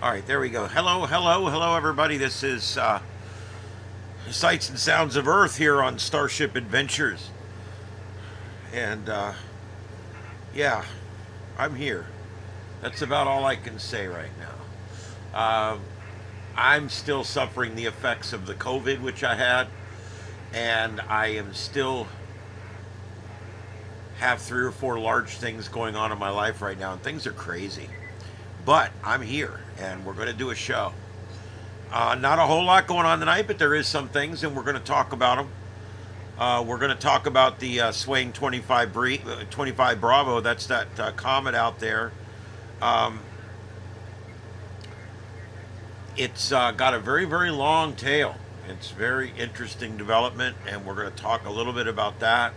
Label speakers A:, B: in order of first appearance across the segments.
A: All right, there we go. Hello, everybody. This is Sights and Sounds of Earth here on Starship Adventures. And, yeah, I'm here. That's about all I can say right now. I'm still suffering the effects of the COVID, which I had. And I am still have 3 or 4 large things going on in my life right now. And things are crazy. But I'm here, and we're going to do a show. Not a whole lot going on tonight, but there is some things, and we're going to talk about them. We're going to talk about the SWAN25 Bravo. That's that comet out there. It's got a very, very long tail. It's very interesting development, and we're going to talk a little bit about that.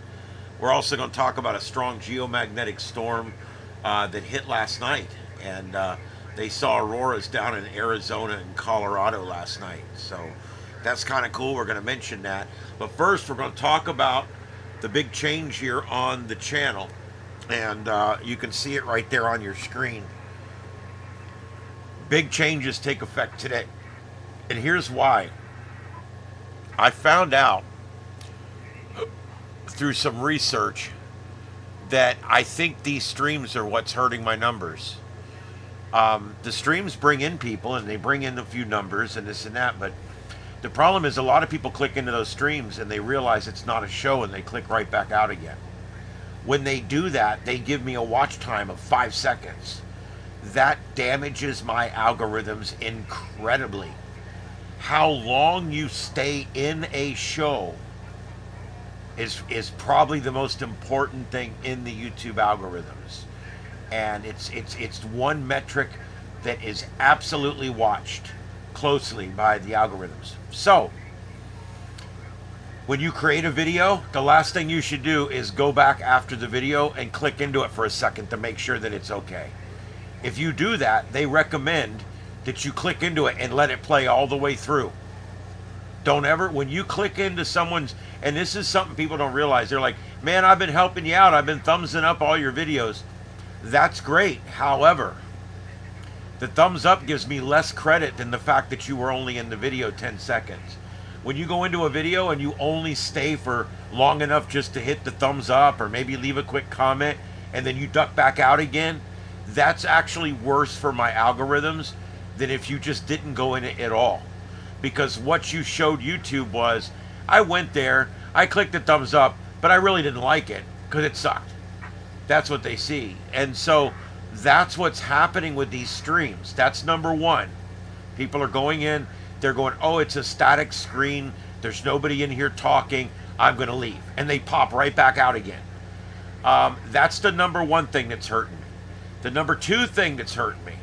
A: We're also going to talk about a strong geomagnetic storm that hit last night. And they saw auroras down in Arizona and Colorado last night. So that's kind of cool. We're going to mention that. But first, we're going to talk about the big change here on the channel. And you can see it right there on your screen. Big changes take effect today. And here's why. I found out through some research that I think these streams are what's hurting my numbers. The streams bring in people, and they bring in a few numbers and this and that, but the problem is a lot of people click into those streams and they realize it's not a show, and they click right back out again. When they do that, they give me a watch time of 5 seconds. That damages my algorithms incredibly. How long you stay in a show is probably the most important thing in the YouTube algorithms. And it's one metric that is absolutely watched closely by the algorithms. So, when you create a video, the last thing you should do is go back after the video and click into it for a second to make sure that it's okay. If you do that, they recommend that you click into it and let it play all the way through. Don't ever, when you click into someone's, and this is something people don't realize, they're like, man, I've been helping you out, I've been thumbsing up all your videos. That's great. However, the thumbs up gives me less credit than the fact that you were only in the video 10 seconds. When you go into a video and you only stay for long enough just to hit the thumbs up or maybe leave a quick comment and then you duck back out again, that's actually worse for my algorithms than if you just didn't go in it at all. Because what you showed YouTube was, I went there, I clicked the thumbs up, but I really didn't like it because it sucked. That's what they see. And so that's what's happening with these streams. That's number one. People are going in, they're going, oh, it's a static screen, there's nobody in here talking, I'm going to leave. And they pop right back out again. That's the number one thing that's hurting me. The number two thing that's hurting me.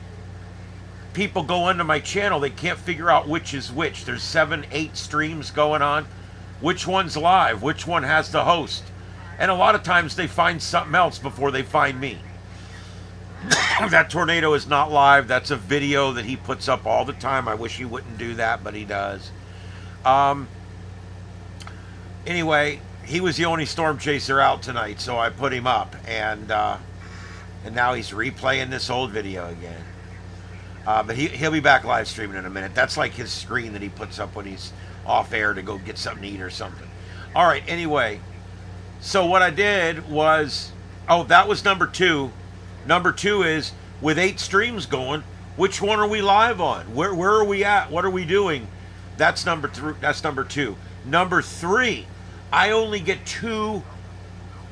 A: People go into my channel, they can't figure out which is which. There's 7, 8 streams going on. Which one's live? Which one has the host? And a lot of times they find something else before they find me. That tornado is not live. That's a video that he puts up all the time. I wish he wouldn't do that, but he does. Anyway, he was the only storm chaser out tonight, so I put him up. And now he's replaying this old video again. But he'll be back live streaming in a minute. That's like his screen that he puts up when he's off air to go get something to eat or something. All right, anyway. So what I did was, that was number 2. Number 2 is, with 8 streams going, which one are we live on? Where are we at? What are we doing? That's number 3. That's number 2. Number 3, I only get 2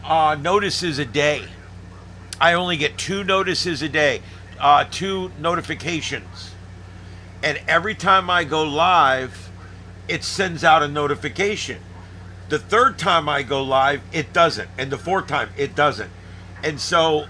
A: notices a day. I only get 2 notices a day, 2 notifications. And every time I go live, it sends out a notification. The 3rd time I go live, it doesn't. And the 4th time, it doesn't. And so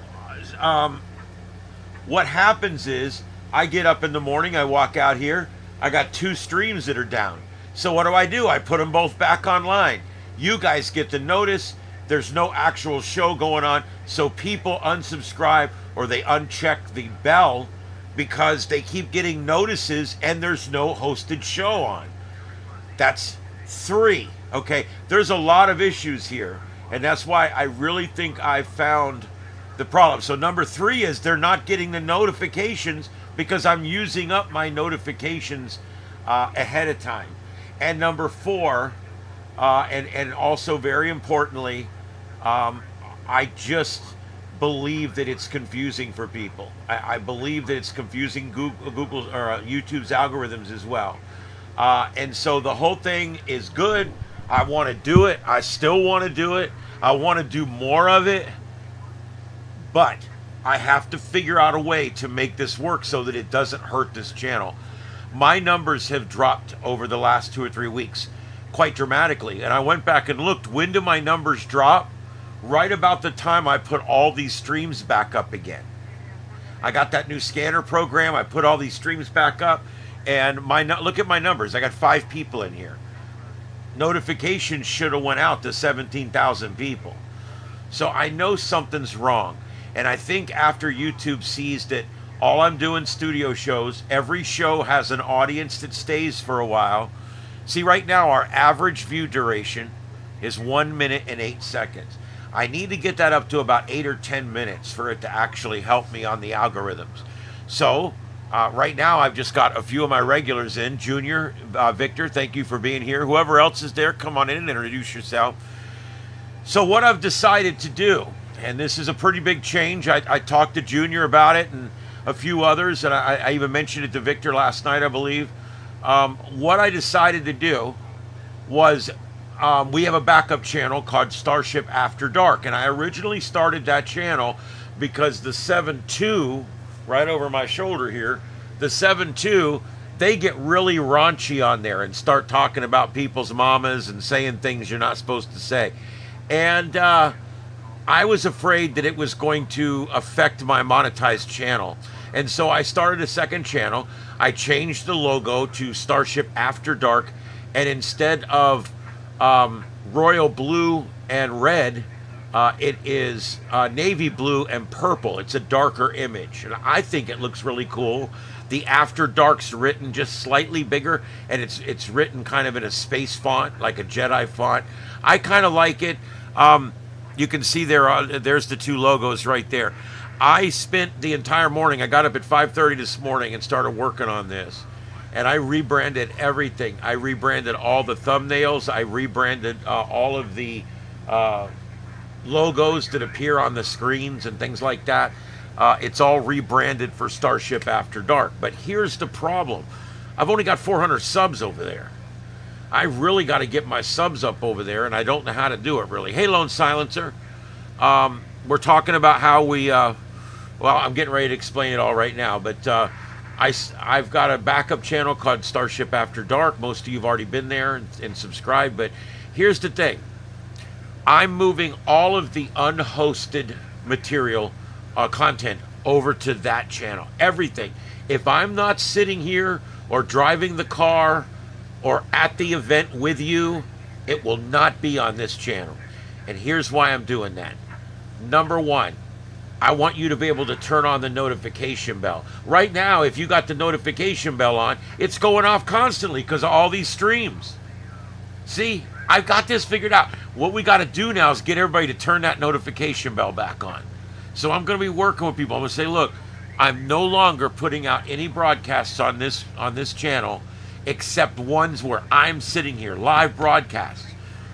A: what happens is, I get up in the morning, I walk out here, I got 2 streams that are down. So what do? I put them both back online. You guys get the notice. There's no actual show going on. So people unsubscribe or they uncheck the bell because they keep getting notices and there's no hosted show on. That's 3. Okay, there's a lot of issues here, and that's why I really think I found the problem. So number 3 is they're not getting the notifications because I'm using up my notifications ahead of time. And number four, and also very importantly, I just believe that it's confusing for people. I believe that it's confusing Google's or YouTube's algorithms as well. And so the whole thing is good. I want to do it. I still want to do it. I want to do more of it. But I have to figure out a way to make this work so that it doesn't hurt this channel. My numbers have dropped over the last 2 or 3 weeks quite dramatically. And I went back and looked, when do my numbers drop? Right about the time I put all these streams back up again. I got that new scanner program. I put all these streams back up. And look at my numbers. I got 5 people in here. Notifications should have went out to 17,000 people. So I know something's wrong. And I think after YouTube sees that all I'm doing studio shows, every show has an audience that stays for a while. See, right now our average view duration is 1 minute and 8 seconds. I need to get that up to about 8 or 10 minutes for it to actually help me on the algorithms. So right now I've just got a few of my regulars in. Junior, Victor, thank you for being here. Whoever else is there, come on in and introduce yourself. So what I've decided to do, and this is a pretty big change. I talked to Junior about it and a few others, and I even mentioned it to Victor last night, I believe. What I decided to do was we have a backup channel called Starship After Dark, and I originally started that channel because the 7.2, right over my shoulder here, the 7.2, they get really raunchy on there and start talking about people's mamas and saying things you're not supposed to say. And I was afraid that it was going to affect my monetized channel. And so I started a second channel. I changed the logo to Starship After Dark. And instead of royal blue and red, it is navy blue and purple. It's a darker image. And I think it looks really cool. The After Dark's written just slightly bigger. And it's written kind of in a space font, like a Jedi font. I kind of like it. You can see there's the 2 logos right there. I spent the entire morning, I got up at 5:30 this morning and started working on this. And I rebranded everything. I rebranded all the thumbnails. I rebranded all of the logos that appear on the screens and things like that. It's all rebranded for Starship After Dark. But here's the problem. I've only got 400 subs over there. I really got to get my subs up over there, and I don't know how to do it, really. Hey, Lone Silencer. We're talking about how we, well, I'm getting ready to explain it all right now, but I've got a backup channel called Starship After Dark. Most of you have already been there and subscribed, but here's the thing. I'm moving all of the unhosted material, content, over to that channel. Everything. If I'm not sitting here or driving the car or at the event with you, it will not be on this channel. And here's why I'm doing that. Number one, I want you to be able to turn on the notification bell. Right now, if you got the notification bell on, it's going off constantly because of all these streams. See, I've got this figured out. What we got to do now is get everybody to turn that notification bell back on. So I'm going to be working with people. I'm going to say, look, I'm no longer putting out any broadcasts on this channel except ones where I'm sitting here, live broadcasts,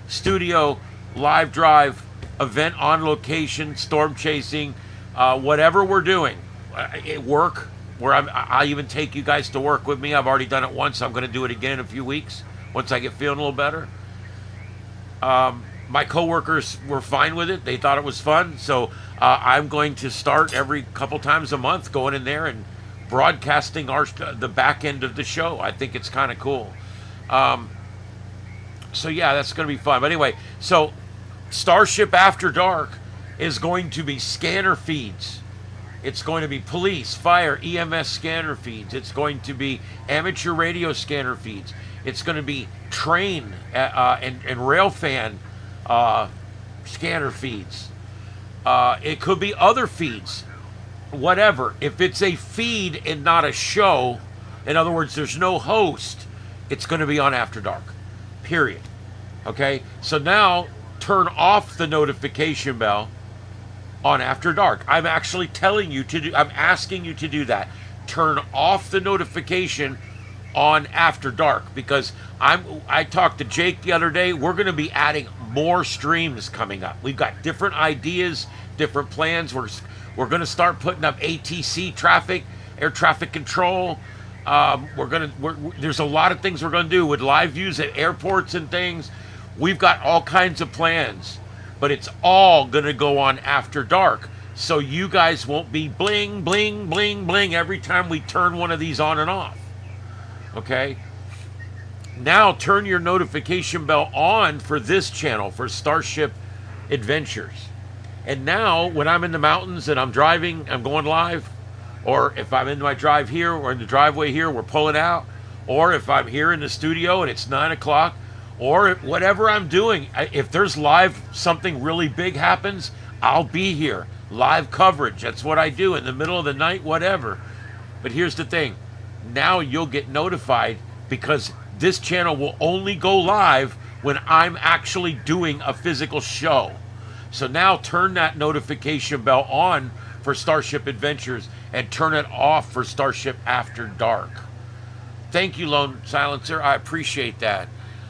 A: studio, live drive, event on location, storm chasing, whatever we're doing, work, where I even take you guys to work with me. I've already done it once. I'm going to do it again in a few weeks once I get feeling a little better. My coworkers were fine with it. They thought it was fun. So I'm going to start every couple times a month going in there and broadcasting the back end of the show. I think it's kind of cool. So yeah, that's going to be fun. But anyway, so Starship After Dark is going to be scanner feeds. It's going to be police, fire, EMS scanner feeds. It's going to be amateur radio scanner feeds. It's going to be train and rail fan scanner feeds. It could be other feeds. Whatever. If it's a feed and not a show, in other words, there's no host, it's going to be on After Dark. Period. Okay? So now turn off the notification bell on After Dark. I'm actually telling you to do, I'm asking you to do that. turn off the notification on after dark, because I talked to Jake the other day. We're going to be adding more streams coming up. We've got different ideas, different plans. We're going to start putting up ATC traffic, air traffic control. There's a lot of things we're going to do with live views at airports and things. We've got all kinds of plans, but it's all going to go on after dark. So you guys won't be bling, bling, bling, bling every time we turn one of these on and off. Okay? Now turn your notification bell on for this channel, for Starship Adventures. And now when I'm in the mountains and I'm driving, I'm going live, or if I'm in my drive here or in the driveway here, we're pulling out, or if I'm here in the studio and it's 9 o'clock, or whatever I'm doing, if there's live, something really big happens, I'll be here. Live coverage. That's what I do in the middle of the night, whatever. But here's the thing. Now you'll get notified, because this channel will only go live when I'm actually doing a physical show. So now turn that notification bell on for Starship Adventures and turn it off for Starship After Dark. Thank you, Lone Silencer. I appreciate that.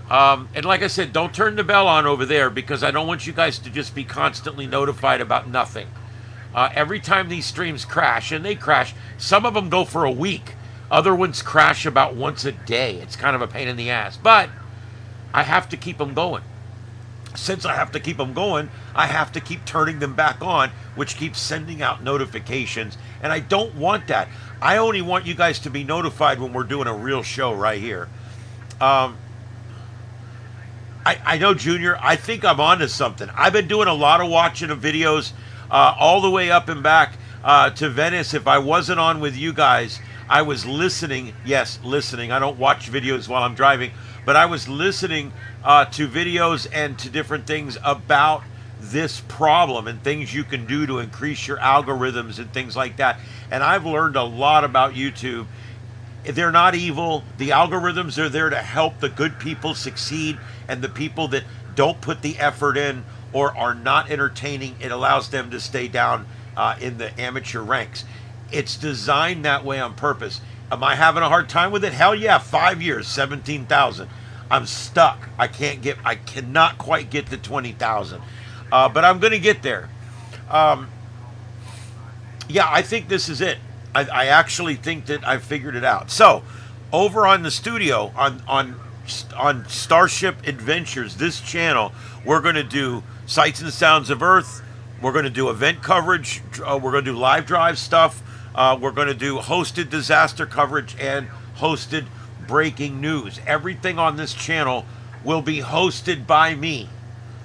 A: And like I said, don't turn the bell on over there, because I don't want you guys to just be constantly notified about nothing. Every time these streams crash, and they crash, some of them go for a week. Other ones crash about once a day. It's kind of a pain in the ass, but I have to keep them going. Since I have to keep them going, I have to keep turning them back on, which keeps sending out notifications, and I don't want that. I only want you guys to be notified when we're doing a real show right here. I know, Junior, I think I'm onto something. I've been doing a lot of watching of videos all the way up and back to Venice. If I wasn't on with you guys, I was listening. Yes, listening. I don't watch videos while I'm driving, but I was listening to videos and to different things about this problem and things you can do to increase your algorithms and things like that. And I've learned a lot about YouTube. They're not evil. The algorithms are there to help the good people succeed, and the people that don't put the effort in or are not entertaining, it allows them to stay down in the amateur ranks. It's designed that way on purpose. Am I having a hard time with it? Hell yeah, 5 years, 17,000. I'm stuck. I cannot quite get to 20,000. But I'm going to get there. Yeah, I think this is it. I actually think that I've figured it out. So, over on the studio, on Starship Adventures, this channel, we're going to do Sights and Sounds of Earth. We're going to do event coverage. We're going to do live drive stuff. We're going to do hosted disaster coverage and hosted breaking news. Everything on this channel will be hosted by me.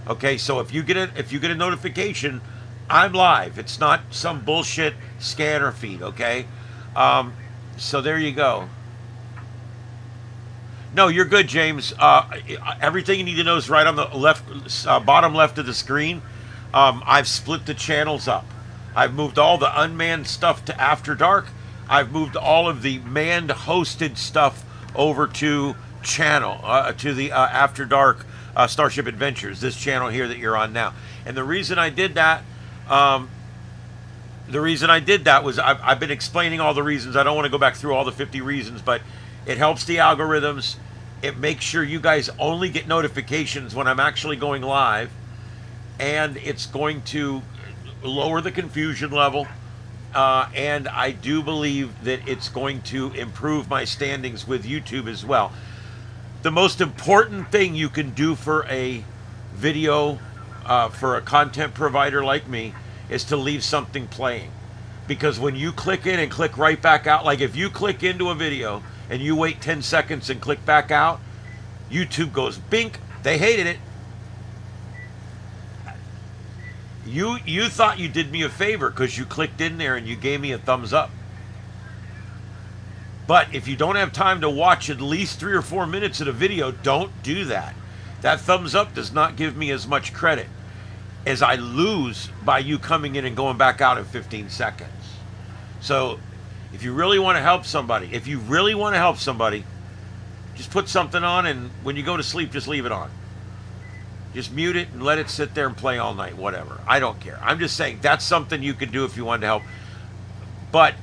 A: Okay, so if you get a notification, I'm live. It's not some bullshit scanner feed. Okay, so there you go. No, you're good, James. Everything you need to know is right on the left, bottom left of the screen. I've split the channels up. I've moved all the unmanned stuff to After Dark. I've moved all of the manned hosted stuff over to channel, to the After Dark Starship Adventures, this channel here that you're on now. And the reason I did that, was I've been explaining all the reasons. I don't want to go back through all the 50 reasons, but it helps the algorithms. It makes sure you guys only get notifications when I'm actually going live, and it's going to lower the confusion level, and I do believe that it's going to improve my standings with YouTube as well. The most important thing you can do for a video, for a content provider like me, is to leave something playing. Because when you click in and click right back out, like if you click into a video and you wait 10 seconds and click back out, YouTube goes bink, they hated it. You thought you did me a favor because you clicked in there and you gave me a thumbs up. But if you don't have time to watch at least 3 or 4 minutes of the video, don't do that. That thumbs up does not give me as much credit as I lose by you coming in and going back out in 15 seconds. So if you really want to help somebody, just put something on, and when you go to sleep, just leave it on. Just mute it and let it sit there and play all night, whatever. I don't care. I'm just saying that's something you can do if you want to help. But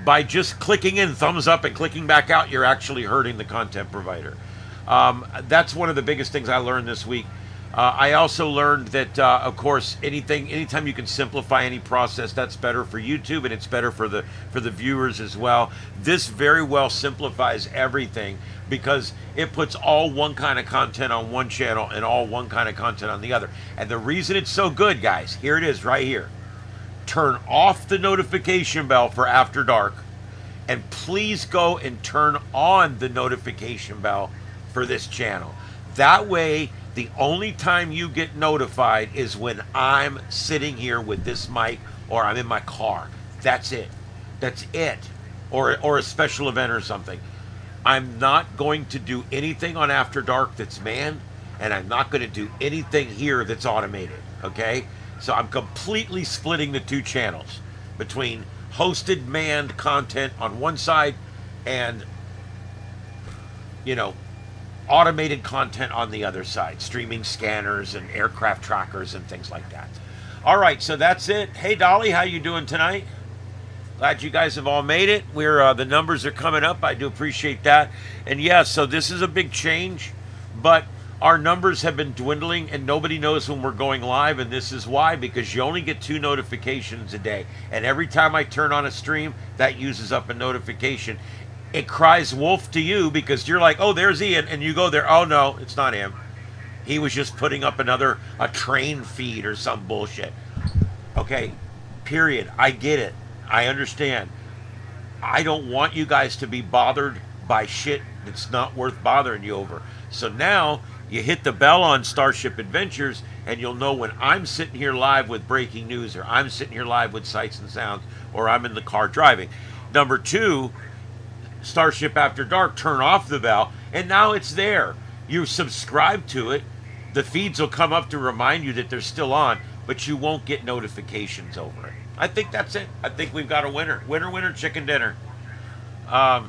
A: by just clicking in thumbs up and clicking back out, you're actually hurting the content provider. That's one of the biggest things I learned this week. I also learned that, of course, anytime you can simplify any process, that's better for YouTube, and it's better for the viewers as well. This very well simplifies everything because it puts all one kind of content on one channel and all one kind of content on the other. And the reason it's so good, guys, here it is right here. Turn off the notification bell for After Dark, and please go and turn on the notification bell for this channel. That way, the only time you get notified is when I'm sitting here with this mic or I'm in my car. That's it. That's it. Or a special event or something. I'm not going to do anything on After Dark that's manned, and I'm not going to do anything here that's automated, okay? So I'm completely splitting the two channels between hosted manned content on one side and, automated content on the other side, streaming scanners and aircraft trackers and things like that. All right, so that's it. Hey, Dolly, how you doing tonight? Glad you guys have all made it. We're the numbers are coming up. I do appreciate that. And yeah, so this is a big change, but our numbers have been dwindling and nobody knows when we're going live, and this is why, because you only get 2 notifications a day. And every time I turn on a stream, that uses up a notification. It cries wolf to you because you're like, oh, there's Ian, and you go there, oh no, it's not him. He was just putting up a train feed or some bullshit. Okay, period. I get it. I understand. I don't want you guys to be bothered by shit that's not worth bothering you over. So now you hit the bell on Starship Adventures and you'll know when I'm sitting here live with breaking news, or I'm sitting here live with sights and sounds, or I'm in the car driving. Number 2, Starship After Dark, turn off the bell, and now it's there. You subscribe to it. The feeds will come up to remind you that they're still on, but you won't get notifications over it. I think that's it. I think we've got a winner. Winner, winner, chicken dinner. But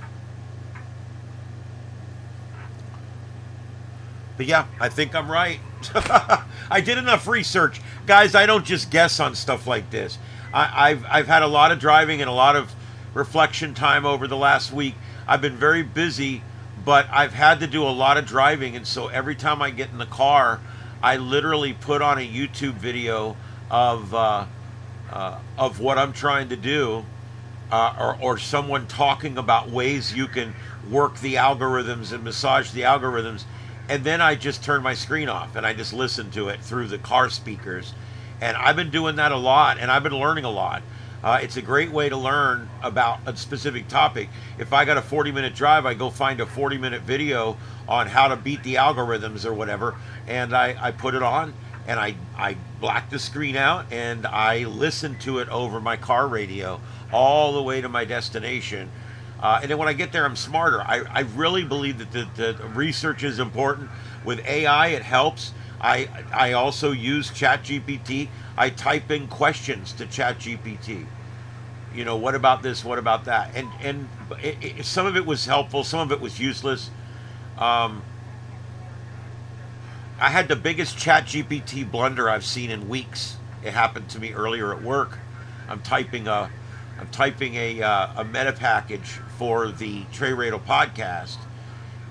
A: yeah, I think I'm right. I did enough research. Guys, I don't just guess on stuff like this. I've had a lot of driving and a lot of reflection time over the last week. I've been very busy, but I've had to do a lot of driving, and so every time I get in the car, I literally put on a YouTube video of what I'm trying to do, or someone talking about ways you can work the algorithms and massage the algorithms, and then I just turn my screen off and I just listen to it through the car speakers. And I've been doing that a lot, and I've been learning a lot. It's a great way to learn about a specific topic. If I got a 40-minute drive, I go find a 40-minute video on how to beat the algorithms or whatever, and I put it on, and I black the screen out, and I listen to it over my car radio all the way to my destination. And then when I get there, I'm smarter. I really believe that the research is important. With AI, it helps. I also use ChatGPT. I type in questions to ChatGPT. What about this? What about that? And some of it was helpful. Some of it was useless. I had the biggest ChatGPT blunder I've seen in weeks. It happened to me earlier at work. I'm typing a meta package for the Trey Radel podcast,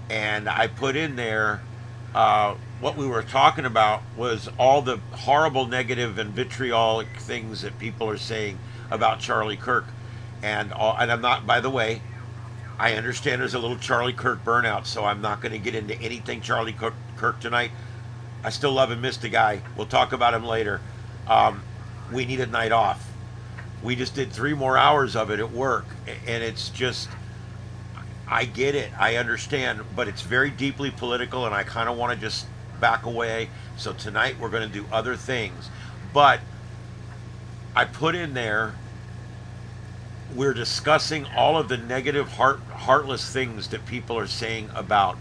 A: and I put in there what we were talking about was all the horrible negative and vitriolic things that people are saying about Charlie Kirk, and I'm not. By the way, I understand there's a little Charlie Kirk burnout, so I'm not going to get into anything Charlie Kirk tonight. I still love and miss the guy. We'll talk about him later. We need a night off. We just did 3 more hours of it at work, and it's just, I get it, I understand, but it's very deeply political, and I kind of want to just back away. So tonight we're going to do other things. But I put in there, we're discussing all of the negative, heartless things that people are saying about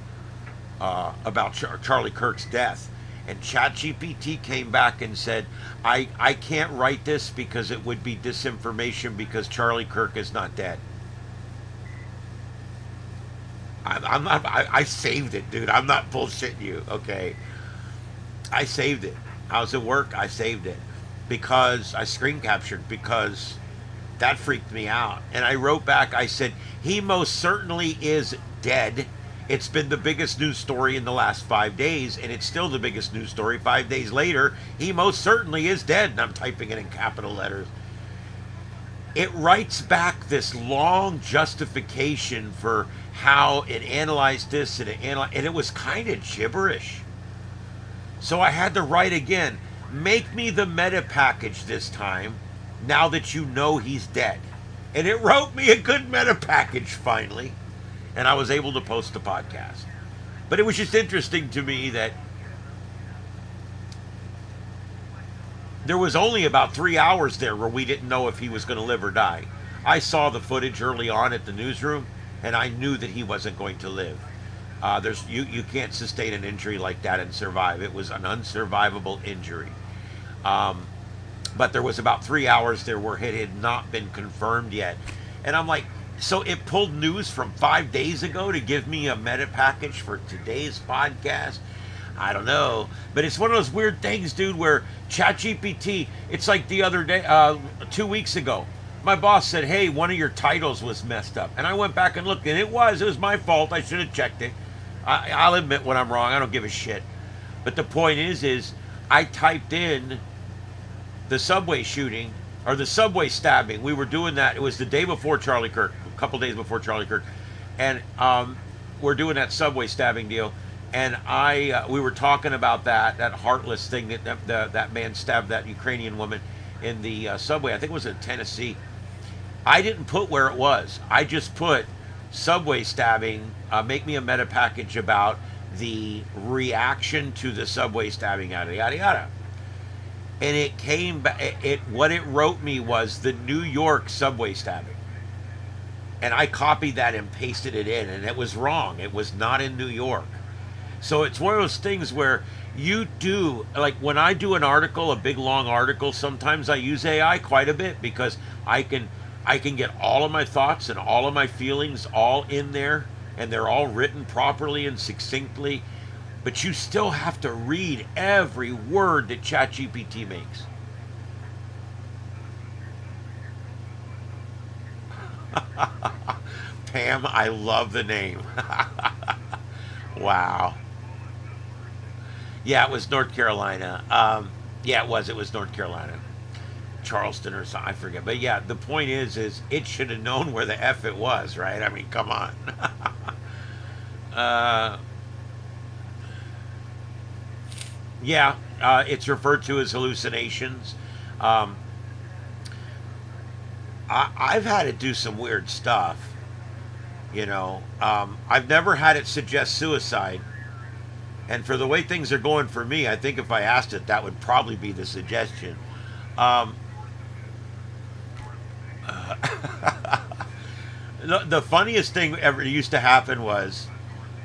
A: Charlie Kirk's death. And ChatGPT came back and said, I can't write this because it would be disinformation because Charlie Kirk is not dead. I saved it, dude. I'm not bullshitting you, okay? I saved it. I was at work, I saved it. Because I screen captured, because That freaked me out. And I wrote back, I said, he most certainly is dead. It's been the biggest news story in the last 5 days, and it's still the biggest news story 5 days later. He most certainly is dead. And I'm typing it in capital letters. It writes back this long justification for how it analyzed this and and it was kind of gibberish. So I had to write again, make me the meta package this time, now that you know he's dead. And it wrote me a good meta package finally, and I was able to post the podcast. But it was just interesting to me that there was only about 3 hours there where we didn't know if he was going to live or die. I saw the footage early on at the newsroom, and I knew that he wasn't going to live. You can't sustain an injury like that and survive. It was an unsurvivable injury. But there was about 3 hours there where it had not been confirmed yet. And I'm like, so it pulled news from 5 days ago to give me a meta package for today's podcast? I don't know. But it's one of those weird things, dude, where ChatGPT, it's like the other day, 2 weeks ago, my boss said, hey, one of your titles was messed up. And I went back and looked, and it was my fault. I should have checked it. I'll admit when I'm wrong. I don't give a shit. But the point is I typed in the subway shooting, or the subway stabbing. We were doing that. It was the day before Charlie Kirk, a couple days before Charlie Kirk. And we're doing that subway stabbing deal. And we were talking about that heartless thing that man stabbed that Ukrainian woman in the subway. I think it was in Tennessee. I didn't put where it was. I just put subway stabbing, make me a meta package about the reaction to the subway stabbing, yada, yada, yada. And it came back, what it wrote me was the New York subway stabbing. And I copied that and pasted it in, and it was wrong. It was not in New York. So it's one of those things where you do, like when I do an article, a big long article, sometimes I use AI quite a bit because I can get all of my thoughts and all of my feelings all in there, and they're all written properly and succinctly, but you still have to read every word that ChatGPT makes. Pam, I love the name. Wow. Yeah, it was North Carolina. Yeah, it was North Carolina. Charleston or something, I forget. But yeah, the point is it should have known where the F it was, right? I mean, come on. Yeah, it's referred to as hallucinations. I've had it do some weird stuff, you know. I've never had it suggest suicide. And for the way things are going for me, I think if I asked it, that would probably be the suggestion. The funniest thing ever used to happen was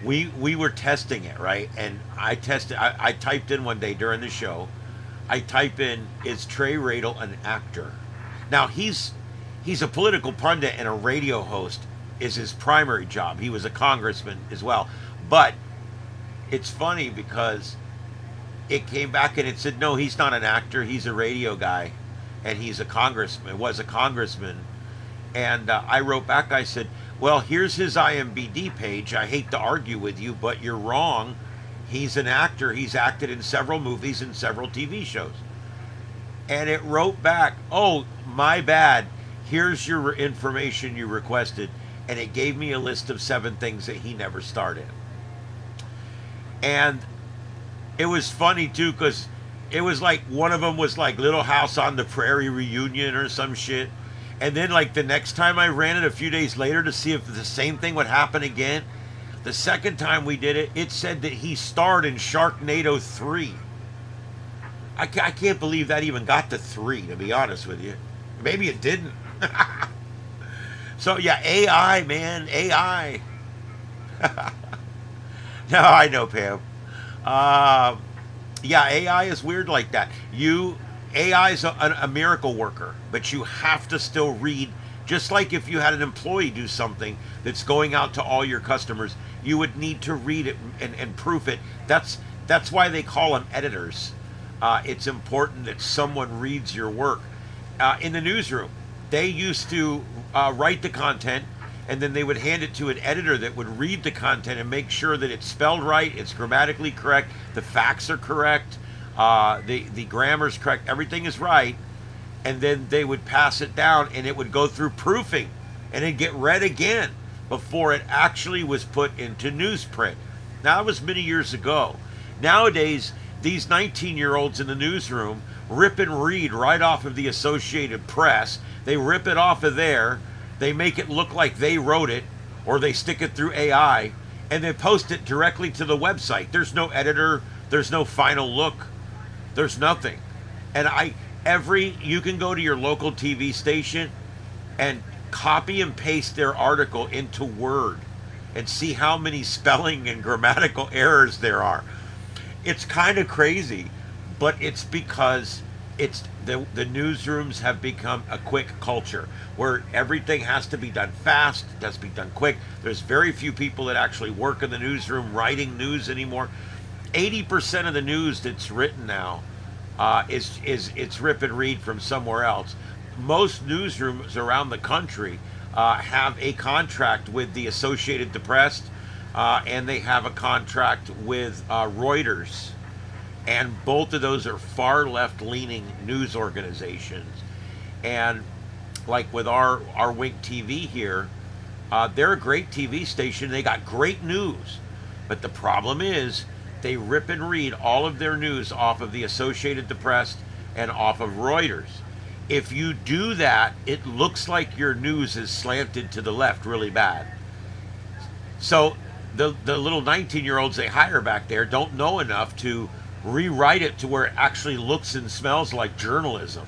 A: we were testing it, right? And I typed in one day during the show, I type in, is Trey Radel an actor? Now he's a political pundit and a radio host is his primary job. He was a congressman as well. But it's funny because it came back and it said, no, he's not an actor. He's a radio guy, and he's a congressman. Was a congressman. And I wrote back. I said, well, here's his IMDb page. I hate to argue with you, but you're wrong. He's an actor. He's acted in several movies and several TV shows. And it wrote back, oh, my bad. Here's your information you requested. And it gave me a list of 7 things that he never starred in. And it was funny too, because it was like one of them was like Little House on the Prairie reunion or some shit. And then like the next time I ran it a few days later to see if the same thing would happen again, the second time we did it, it said that he starred in Sharknado 3. I can't believe that even got to 3, to be honest with you. Maybe it didn't. So yeah, AI, man, AI. No, I know, Pam. Yeah, AI is weird like that. AI is a miracle worker, but you have to still read. Just like if you had an employee do something that's going out to all your customers, you would need to read it and proof it. That's why they call them editors. It's important that someone reads your work. In the newsroom, They used to write the content, and then they would hand it to an editor that would read the content and make sure that it's spelled right, it's grammatically correct, the facts are correct, the grammar's correct, everything is right, and then they would pass it down, and it would go through proofing, and it'd get read again before it actually was put into newsprint. Now, that was many years ago. Nowadays, these 19-year-olds in the newsroom rip and read right off of the Associated Press. They rip it off of there. They make it look like they wrote it, or they stick it through AI, and they post it directly to the website. There's no editor. There's no final look. There's nothing. And you can go to your local TV station and copy and paste their article into Word and see how many spelling and grammatical errors there are. It's kind of crazy, but it's because it's the newsrooms have become a quick culture where everything has to be done fast, it has to be done quick. There's very few people that actually work in the newsroom writing news anymore. 80% of the news that's written now it's rip and read from somewhere else. Most newsrooms around the country have a contract with the Associated Press, and they have a contract with Reuters, and both of those are far left-leaning news organizations. And like with our Wink TV here, they're a great TV station. They got great news, but the problem is they rip and read all of their news off of the Associated Press and off of Reuters. If you do that, it looks like your news is slanted to the left really bad. So the little 19-year-olds they hire back there don't know enough to rewrite it to where it actually looks and smells like journalism.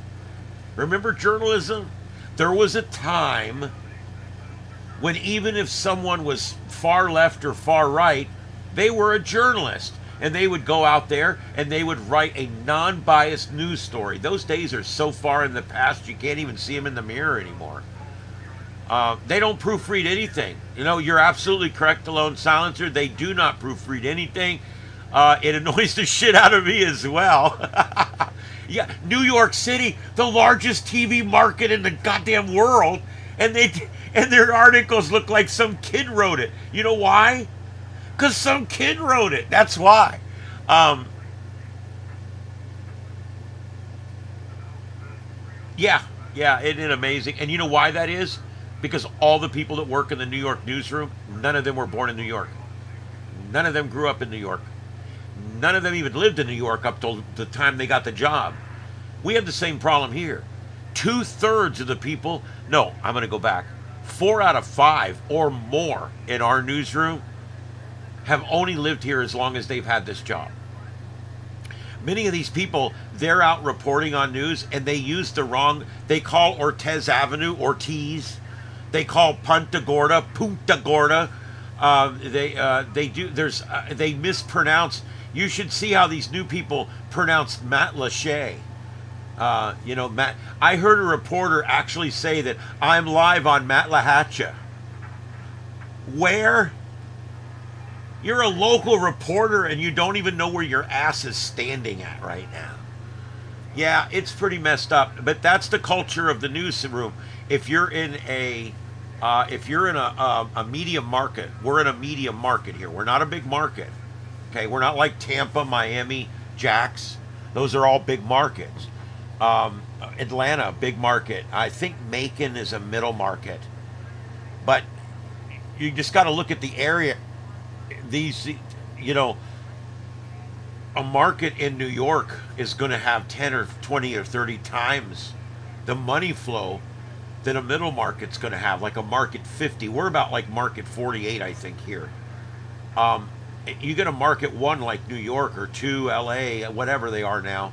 A: Remember journalism? There was a time when even if someone was far left or far right, they were a journalist. And they would go out there and they would write a non-biased news story. Those days are so far in the past, you can't even see them in the mirror anymore. They don't proofread anything. You know, you're absolutely correct, the Lone Silencer. They do not proofread anything. It annoys the shit out of me as well. Yeah, New York City, the largest TV market in the goddamn world, and their articles look like some kid wrote it. You know why? Because some kid wrote it. That's why. Yeah, isn't it amazing? And you know why that is? Because all the people that work in the New York newsroom, none of them were born in New York. None of them grew up in New York. None of them even lived in New York up till the time they got the job. We have the same problem here. 2/3 of the people, no, I'm going to go back. 4 out of 5 or more in our newsroom have only lived here as long as they've had this job. Many of these people, they're out reporting on news and they use the wrong, they call Ortiz Avenue Ortiz. They call Punta Gorda Punta Gorda. They mispronounce. You should see how these new people pronounce Matlacha. Matt. I heard a reporter actually say that I'm live on Matlahatcha. Where? You're a local reporter and you don't even know where your ass is standing at right now. Yeah, it's pretty messed up. But that's the culture of the newsroom. If you're in a medium market, we're in a medium market here. We're not a big market. Okay, we're not like Tampa, Miami, Jax. Those are all big markets. Atlanta, big market. I think Macon is a middle market. But you just got to look at the area. A market in New York is going to have 10 or 20 or 30 times the money flow that a middle market's going to have, like a market 50. We're about like market 48, I think, here. You get a market 1 like New York or 2, LA, whatever they are now.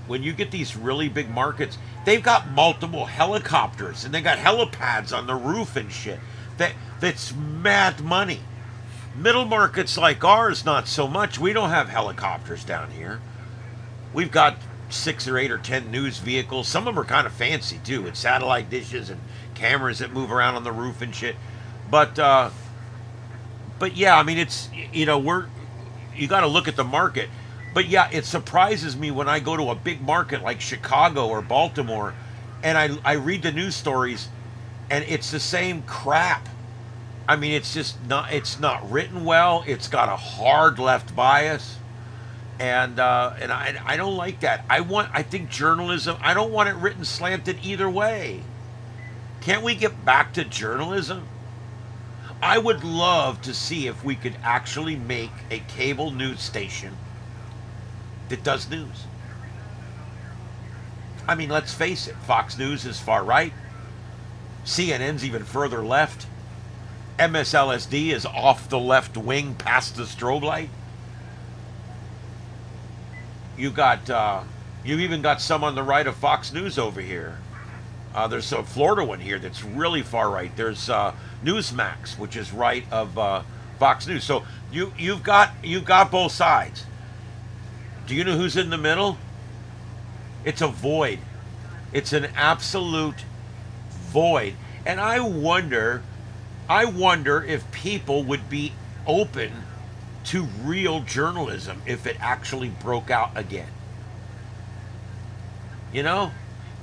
A: When you get these really big markets, they've got multiple helicopters and they got helipads on the roof and shit. That's mad money. Middle markets like ours, not so much. We don't have helicopters down here. We've got 6 or 8 or 10 news vehicles. Some of them are kind of fancy too, with satellite dishes and cameras that move around on the roof and shit. But yeah, I mean, it's, you got to look at the market. But yeah, it surprises me when I go to a big market like Chicago or Baltimore, and I read the news stories, and it's the same crap. I mean, it's not written well. It's got a hard left bias, and I don't like that. I think journalism. I don't want it written slanted either way. Can't we get back to journalism? I would love to see if we could actually make a cable news station that does news. I mean, let's face it, Fox News is far right. CNN's even further left. MSLSD is off the left wing past the strobe light. You've even got some on the right of Fox News over here. There's a Florida one here that's really far right. There's Newsmax, which is right of Fox News. So you've got both sides. Do you know who's in the middle? It's a void. It's an absolute void. And I wonder if people would be open to real journalism if it actually broke out again. You know?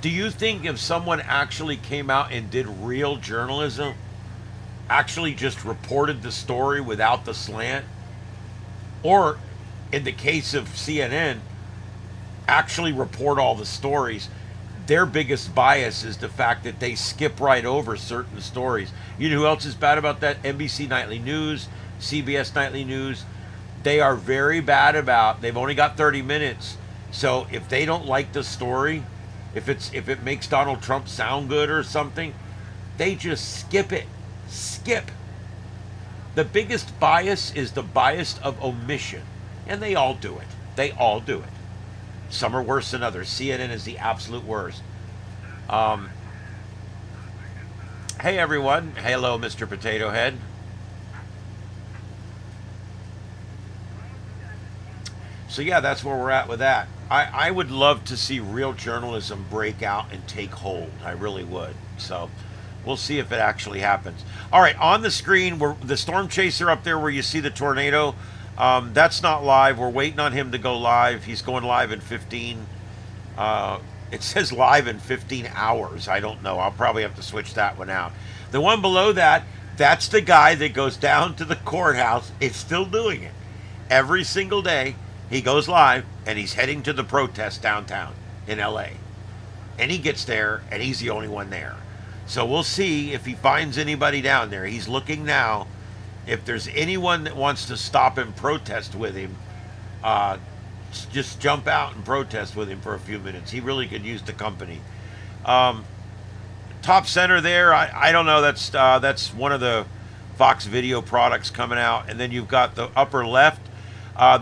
A: Do you think if someone actually came out and did real journalism, actually just reported the story without the slant, or in the case of CNN, actually report all the stories, their biggest bias is the fact that they skip right over certain stories. You know who else is bad about that? NBC Nightly News, CBS Nightly News. They are very bad about, they've only got 30 minutes. So if they don't like the story, if it makes Donald Trump sound good or something, they just skip it. Skip. The biggest bias is the bias of omission. And they all do it. They all do it. Some are worse than others. CNN is the absolute worst. Hey everyone. Hello, Mr. Potato Head. So yeah, that's where we're at with that. I would love to see real journalism break out and take hold. I really would. So we'll see if it actually happens. All right, on the screen, the storm chaser up there where you see the tornado. That's not live. We're waiting on him to go live. He's going live in 15. It says live in 15 hours. I don't know. I'll probably have to switch that one out. The one below that, that's the guy that goes down to the courthouse. It's still doing it. Every single day, he goes live, and he's heading to the protest downtown in LA. And he gets there, and he's the only one there. So we'll see if he finds anybody down there. He's looking now. If there's anyone that wants to stop and protest with him, just jump out and protest with him for a few minutes. He really could use the company. Top center there, I don't know. That's one of the Fox video products coming out. And then you've got the upper left.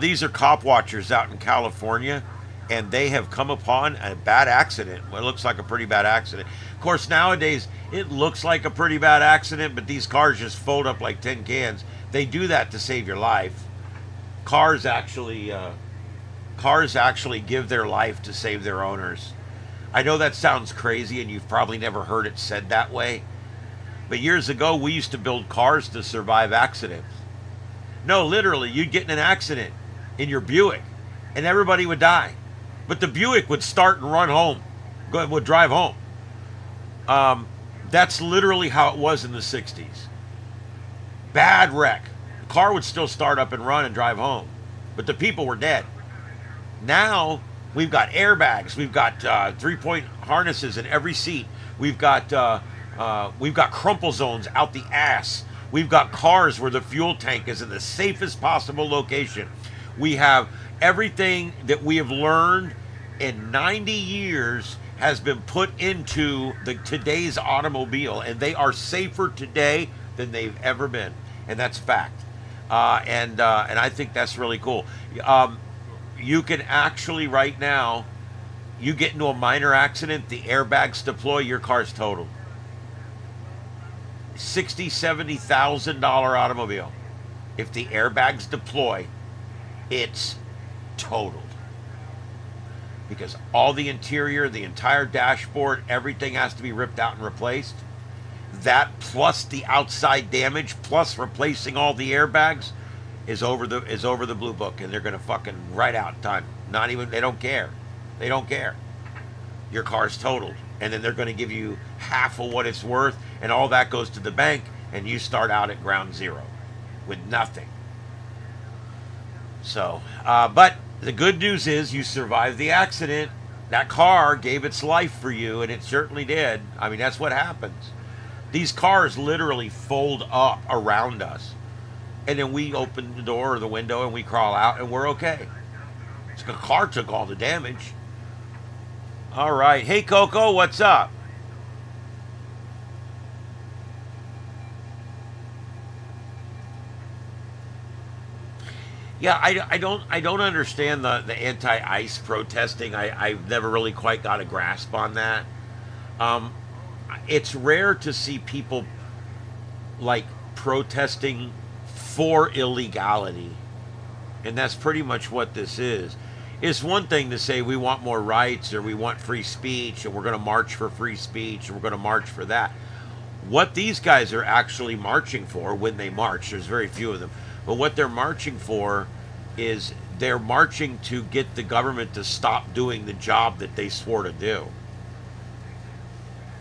A: These are cop watchers out in California, and they have come upon a bad accident. Well, it looks like a pretty bad accident. Of course, nowadays, it looks like a pretty bad accident, but these cars just fold up like tin cans. They do that to save your life. Cars actually give their life to save their owners. I know that sounds crazy, and you've probably never heard it said that way. But years ago, we used to build cars to survive accidents. No, literally, you'd get in an accident in your Buick, and everybody would die. But the Buick would start and run home, would drive home. That's literally how it was in the 60s. Bad wreck. The car would still start up and run and drive home, but the people were dead. Now, we've got airbags. We've got 3-point harnesses in every seat. We've got crumple zones out the ass. We've got cars where the fuel tank is in the safest possible location. We have everything that we have learned in 90 years has been put into today's automobile, and they are safer today than they've ever been, and that's fact. And I think that's really cool. You can actually right now, you get into a minor accident, the airbags deploy, your car's totaled. $60,000, $70,000 automobile. If the airbags deploy, it's totaled. Because all the interior, the entire dashboard, everything has to be ripped out and replaced. That plus the outside damage, plus replacing all the airbags, is over the blue book, and they're gonna fucking write out time. Not even, they don't care. They don't care. Your car's totaled. and then they're going to give you half of what it's worth, and all that goes to the bank, and you start out at ground zero with nothing. So, but the good news is you survived the accident. That car gave its life for you, and it certainly did. I mean, that's what happens. These cars literally fold up around us, and then we open the door or the window and we crawl out, and we're okay. The car took all the damage. All right. Hey, Coco, what's up? Yeah, I don't understand the anti-ice protesting. I've never really quite got a grasp on that. Um, it's rare to see people like protesting for illegality, and that's pretty much what this is. It's one thing to say we want more rights or we want free speech and we're going to march for free speech or we're going to march for that. What these guys are actually marching for when they march, there's very few of them, but what they're marching for is they're marching to get the government to stop doing the job that they swore to do.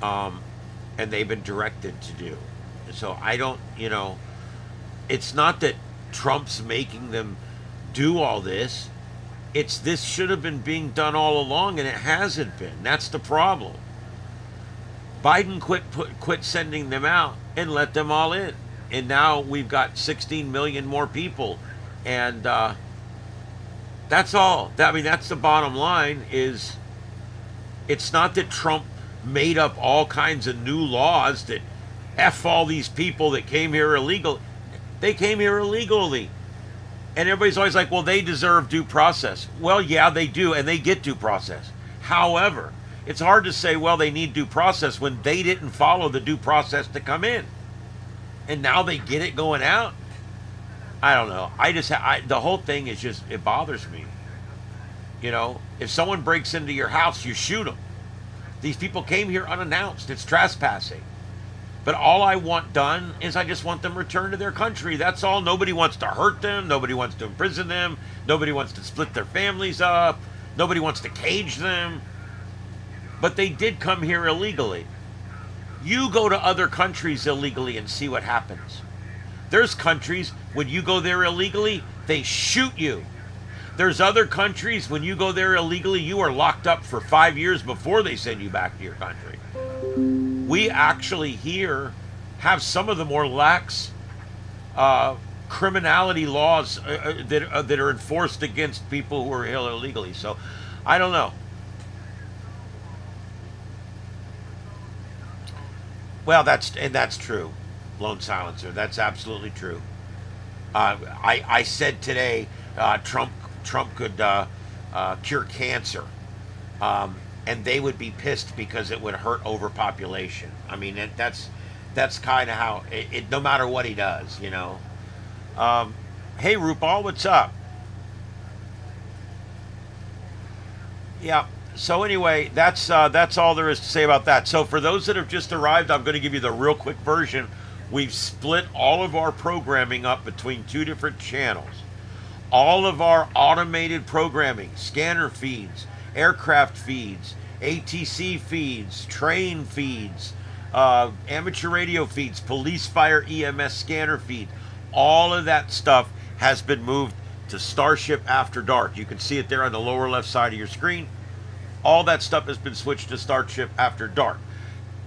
A: And they've been directed to do. So I don't, it's not that Trump's making them do all this. It's this should have been being done all along, and it hasn't been. That's the problem. Biden quit sending them out and let them all in, and now we've got 16 million more people, and that's all. I mean, that's the bottom line. Is it's not that Trump made up all kinds of new laws that F all these people that came here illegal. They came here illegally. And everybody's always like, well, they deserve due process. Well, yeah, they do, and they get due process. However, it's hard to say, well, they need due process when they didn't follow the due process to come in. And now they get it going out. I don't know. The whole thing is just, it bothers me. If someone breaks into your house, you shoot them. These people came here unannounced. It's trespassing. But all I want done is I just want them returned to their country. That's all. Nobody wants to hurt them. Nobody wants to imprison them. Nobody wants to split their families up. Nobody wants to cage them. But they did come here illegally. You go to other countries illegally and see what happens. There's countries, when you go there illegally, they shoot you. There's other countries, when you go there illegally, you are locked up for 5 years before they send you back to your country. We actually here have some of the more lax criminality laws that are enforced against people who are here illegally. So, I don't know. Well, that's true, Lone Silencer. That's absolutely true. I said today Trump could cure cancer. And they would be pissed because it would hurt overpopulation. I mean, that's kind of how it. No matter what he does, Hey, Rupal, what's up? Yeah. So anyway, that's all there is to say about that. So for those that have just arrived, I'm going to give you the real quick version. We've split all of our programming up between two different channels. All of our automated programming, scanner feeds, aircraft feeds, ATC feeds, train feeds, amateur radio feeds, police, fire, EMS scanner feed, all of that stuff has been moved to Starship After Dark. You can see it there on the lower left side of your screen. All that stuff has been switched to Starship After Dark.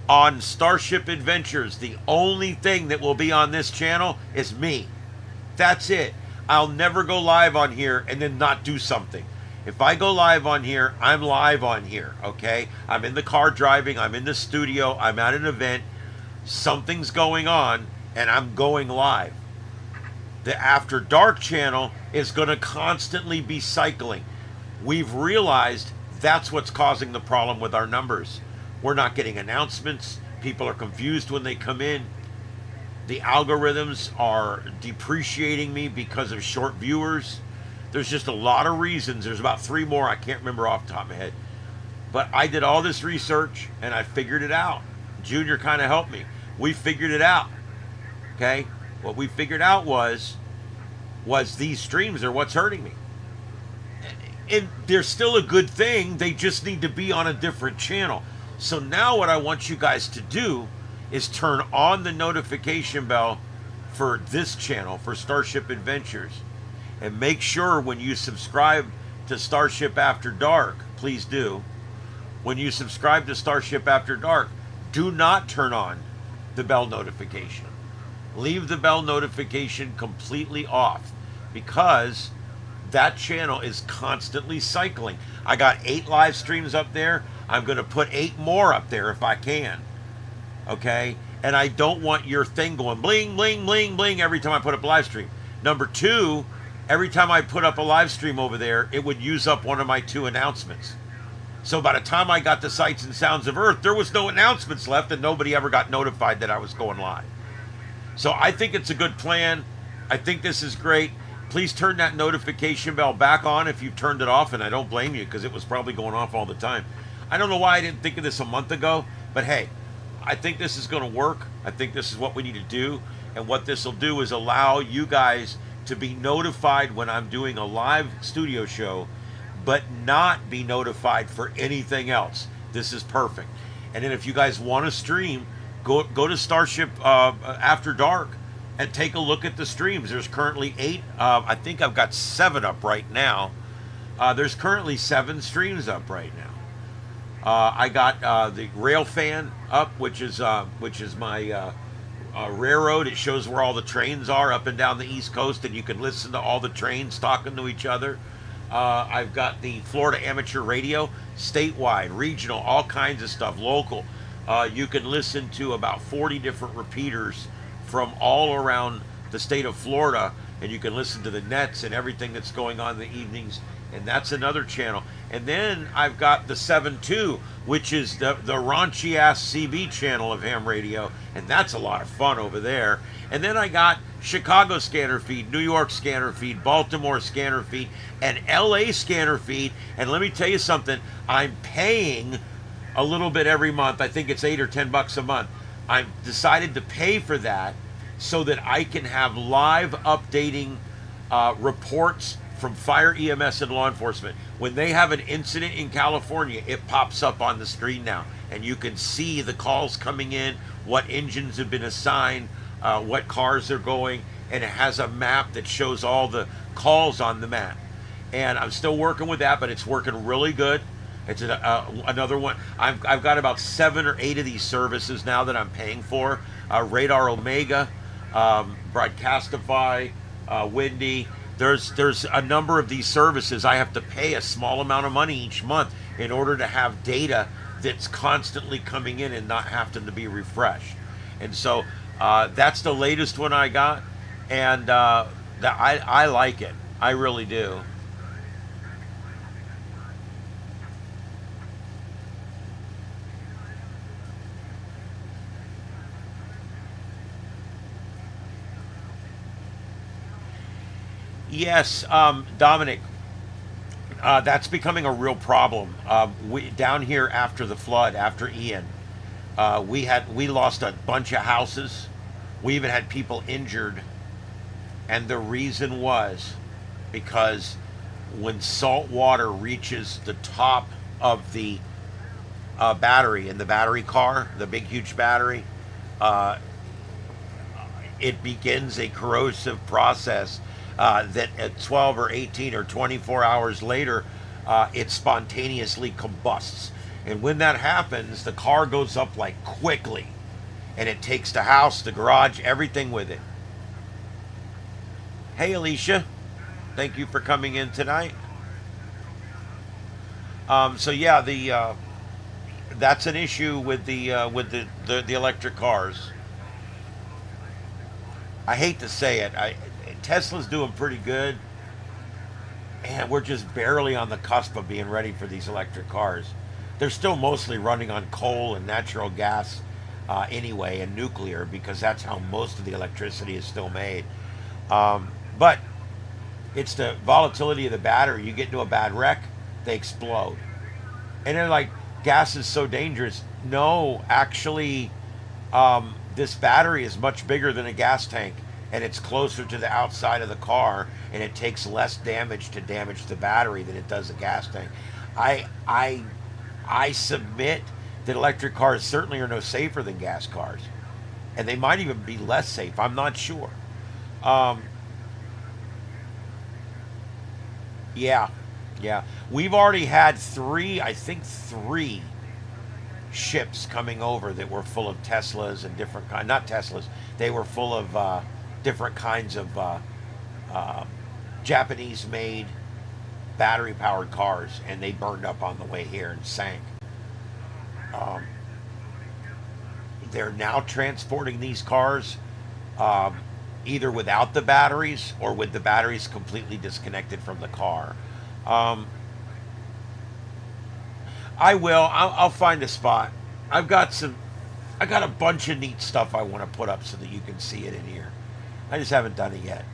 A: On Starship Adventures, the only thing that will be on this channel is me. That's it. I'll never go live on here and then not do something. If I go live on here, I'm live on here, okay? I'm in the car driving, I'm in the studio, I'm at an event, something's going on, and I'm going live. The After Dark channel is going to constantly be cycling. We've realized that's what's causing the problem with our numbers. We're not getting announcements. People are confused when they come in. The algorithms are depreciating me because of short viewers. There's just a lot of reasons. There's about 3 more I can't remember off the top of my head. But I did all this research and I figured it out. Junior kind of helped me. We figured it out. Okay? What we figured out was these streams are what's hurting me. And they're still a good thing. They just need to be on a different channel. So now what I want you guys to do is turn on the notification bell for this channel, for Starship Adventures. And make sure when you subscribe to Starship After Dark, please do. When you subscribe to Starship After Dark, do not turn on the bell notification. Leave the bell notification completely off, because that channel is constantly cycling. I got 8 live streams up there. I'm going to put 8 more up there if I can. Okay? And I don't want your thing going bling, bling, bling, bling every time I put up a live stream. Number 2, every time I put up a live stream over there, it would use up one of my 2 announcements. So by the time I got to Sights and Sounds of Earth, there was no announcements left, and nobody ever got notified that I was going live. So I think it's a good plan. I think this is great. Please turn that notification bell back on if you've turned it off, and I don't blame you, because it was probably going off all the time. I don't know why I didn't think of this a month ago, but hey, I think this is going to work. I think this is what we need to do, and what this will do is allow you guys to be notified when I'm doing a live studio show, but not be notified for anything else. This is perfect. And then if you guys want to stream, go to Starship After Dark and take a look at the streams. There's currently 8. I think I've got 7 up right now. There's currently 7 streams up right now. I got the rail fan up, which is my railroad. It shows where all the trains are up and down the East Coast, and you can listen to all the trains talking to each other. I've got the Florida Amateur Radio, statewide, regional, all kinds of stuff, local. You can listen to about 40 different repeaters from all around the state of Florida, and you can listen to the nets and everything that's going on in the evenings, and that's another channel. And then I've got the 7.2, which is the raunchy ass CB channel of ham radio, and that's a lot of fun over there. And then I got Chicago scanner feed, New York scanner feed, Baltimore scanner feed, and LA scanner feed. And let me tell you something, I'm paying a little bit every month. I think it's $8 or $10 a month. I've decided to pay for that so that I can have live updating reports from fire, EMS, and law enforcement. When they have an incident in California, it pops up on the screen now, and you can see the calls coming in, what engines have been assigned, what cars are going, and it has a map that shows all the calls on the map. And I'm still working with that, but it's working really good. It's another one. I've got about 7 or 8 of these services now that I'm paying for. Radar Omega, Broadcastify, Windy. There's a number of these services. I have to pay a small amount of money each month in order to have data that's constantly coming in and not having to be refreshed. And so that's the latest one I got, and I like it. I really do. Yes, Dominic, that's becoming a real problem. Down here after the flood, after Ian, we lost a bunch of houses. We even had people injured, and the reason was because when salt water reaches the top of the battery in the battery car, the big huge battery, it begins a corrosive process. That at 12 or 18 or 24 hours later, it spontaneously combusts. And when that happens, the car goes up like quickly, and it takes the house, the garage, everything with it. Hey, Alicia, thank you for coming in tonight. So yeah, that's an issue with the electric cars. I hate to say it. Tesla's doing pretty good, and we're just barely on the cusp of being ready for these electric cars. They're still mostly running on coal and natural gas anyway, and nuclear, because that's how most of the electricity is still made. But it's the volatility of the battery. You get into a bad wreck, they explode. And they're like, gas is so dangerous. No, actually, this battery is much bigger than a gas tank, and it's closer to the outside of the car, and it takes less damage to damage the battery than it does the gas tank. I submit that electric cars certainly are no safer than gas cars. And they might even be less safe. I'm not sure. Yeah. Yeah. We've already had three ships coming over that were full of Teslas and different kinds, not Teslas, they were full of different kinds of Japanese-made battery-powered cars, and they burned up on the way here and sank. They're now transporting these cars either without the batteries or with the batteries completely disconnected from the car. I'll find a spot. I got a bunch of neat stuff I want to put up so that you can see it in here. I just haven't done it yet.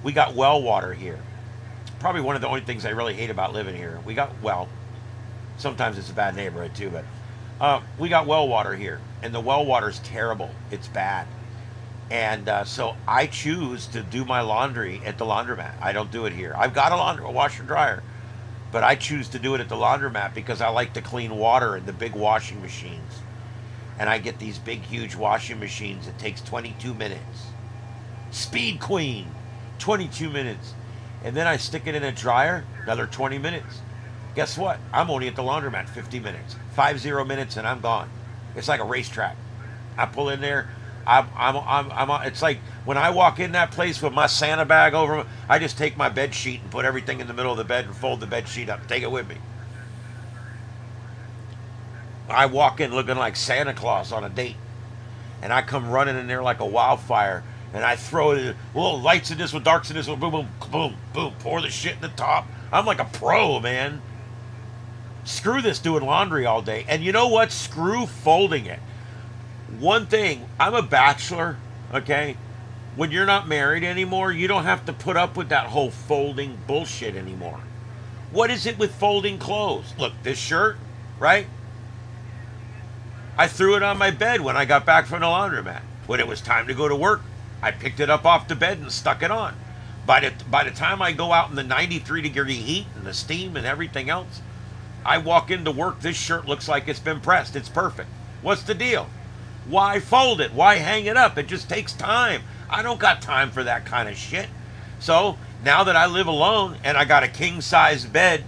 A: We got well water here. Probably one of the only things I really hate about living here. Sometimes it's a bad neighborhood too, but we got well water here, and the well water's terrible. It's bad. And so I choose to do my laundry at the laundromat. I don't do it here. I've got a washer dryer, but I choose to do it at the laundromat because I like to clean water in the big washing machines. And I get these big, huge washing machines. It takes 22 minutes. Speed Queen, 22 minutes. And then I stick it in a dryer, another 20 minutes. Guess what? I'm only at the laundromat 50 minutes. 50 minutes and I'm gone. It's like a racetrack. I pull in there. It's like when I walk in that place with my Santa bag over, I just take my bed sheet and put everything in the middle of the bed and fold the bed sheet up. Take it with me. I walk in looking like Santa Claus on a date, and I come running in there like a wildfire, and I throw it in, well, lights in this one, darks in this one, boom, boom, boom, boom, pour the shit in the top. I'm like a pro, man. Screw this doing laundry all day. And you know what? Screw folding it. One thing, I'm a bachelor, okay? When you're not married anymore, you don't have to put up with that whole folding bullshit anymore. What is it with folding clothes? Look, this shirt, right? I threw it on my bed when I got back from the laundromat. When it was time to go to work, I picked it up off the bed and stuck it on. By the time I go out in the 93-degree heat and the steam and everything else, I walk into work, this shirt looks like it's been pressed. It's perfect. What's the deal? Why fold it? Why hang it up? It just takes time. I don't got time for that kind of shit. So now that I live alone and I got a king-size bed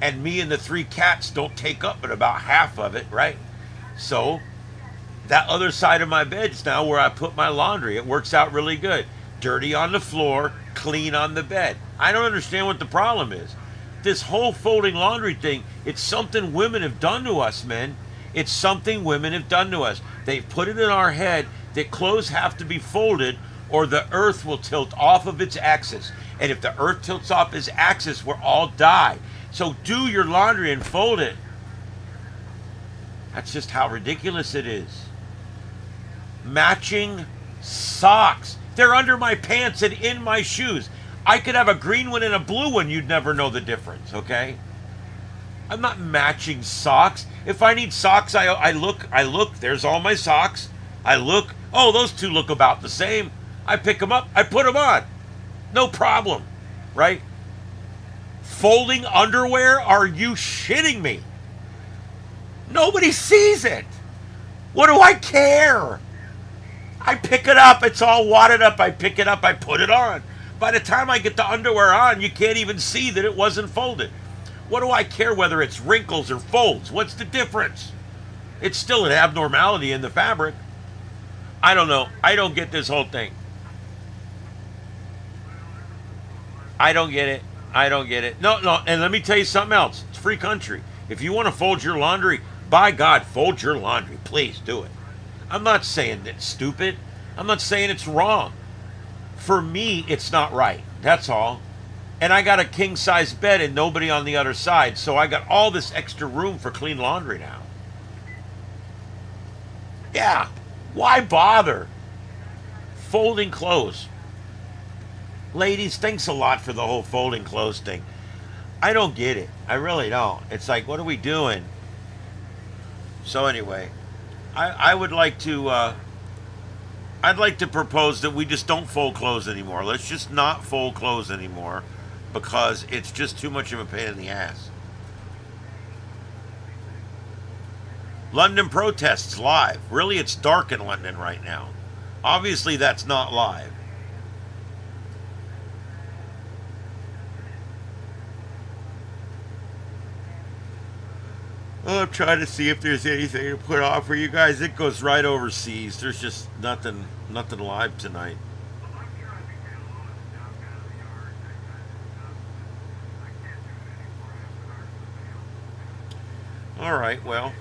A: and me and the 3 cats don't take up but about half of it, right? So that other side of my bed is now where I put my laundry. It works out really good. Dirty on the floor, clean on the bed. I don't understand what the problem is. This whole folding laundry thing, it's something women have done to us, men. It's something women have done to us. They've put it in our head that clothes have to be folded or the earth will tilt off of its axis. And if the earth tilts off its axis, we'll all die. So do your laundry and fold it. That's just how ridiculous it is. Matching socks. They're under my pants and in my shoes. I could have a green one and a blue one. You'd never know the difference, okay? I'm not matching socks. If I need socks, I look. There's all my socks. I look. Oh, those two look about the same. I pick them up. I put them on. No problem, right? Folding underwear? Are you shitting me? Nobody sees it. What do I care? I pick it up. It's all wadded up. I pick it up. I put it on. By the time I get the underwear on, you can't even see that it wasn't folded. What do I care whether it's wrinkles or folds? What's the difference? It's still an abnormality in the fabric. I don't know. I don't get this whole thing. I don't get it. I don't get it. No, and let me tell you something else. It's a free country. If you want to fold your laundry, by God, fold your laundry. Please do it. I'm not saying it's stupid. I'm not saying it's wrong. For me, it's not right. That's all. And I got a king-size bed and nobody on the other side, so I got all this extra room for clean laundry now. Yeah, why bother? Folding clothes. Ladies, thanks a lot for the whole folding clothes thing. I don't get it. I really don't. It's like, what are we doing? So anyway, I would like to, I'd like to propose that we just don't fold clothes anymore. Let's just not fold clothes anymore because it's just too much of a pain in the ass. London protests live. Really, it's dark in London right now. Obviously, that's not live. Oh, I'm trying to see if there's anything to put on for you guys. It goes right overseas. There's just nothing live tonight. All right, well.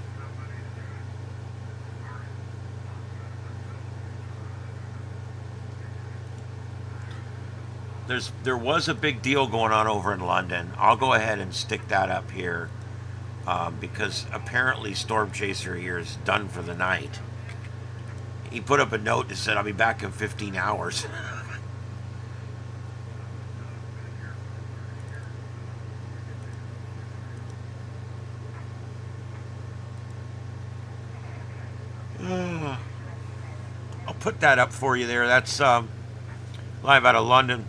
A: There was a big deal going on over in London. I'll go ahead and stick that up here because apparently Storm Chaser here is done for the night. He put up a note that said, "I'll be back in 15 hours." I'll put that up for you there. That's live out of London.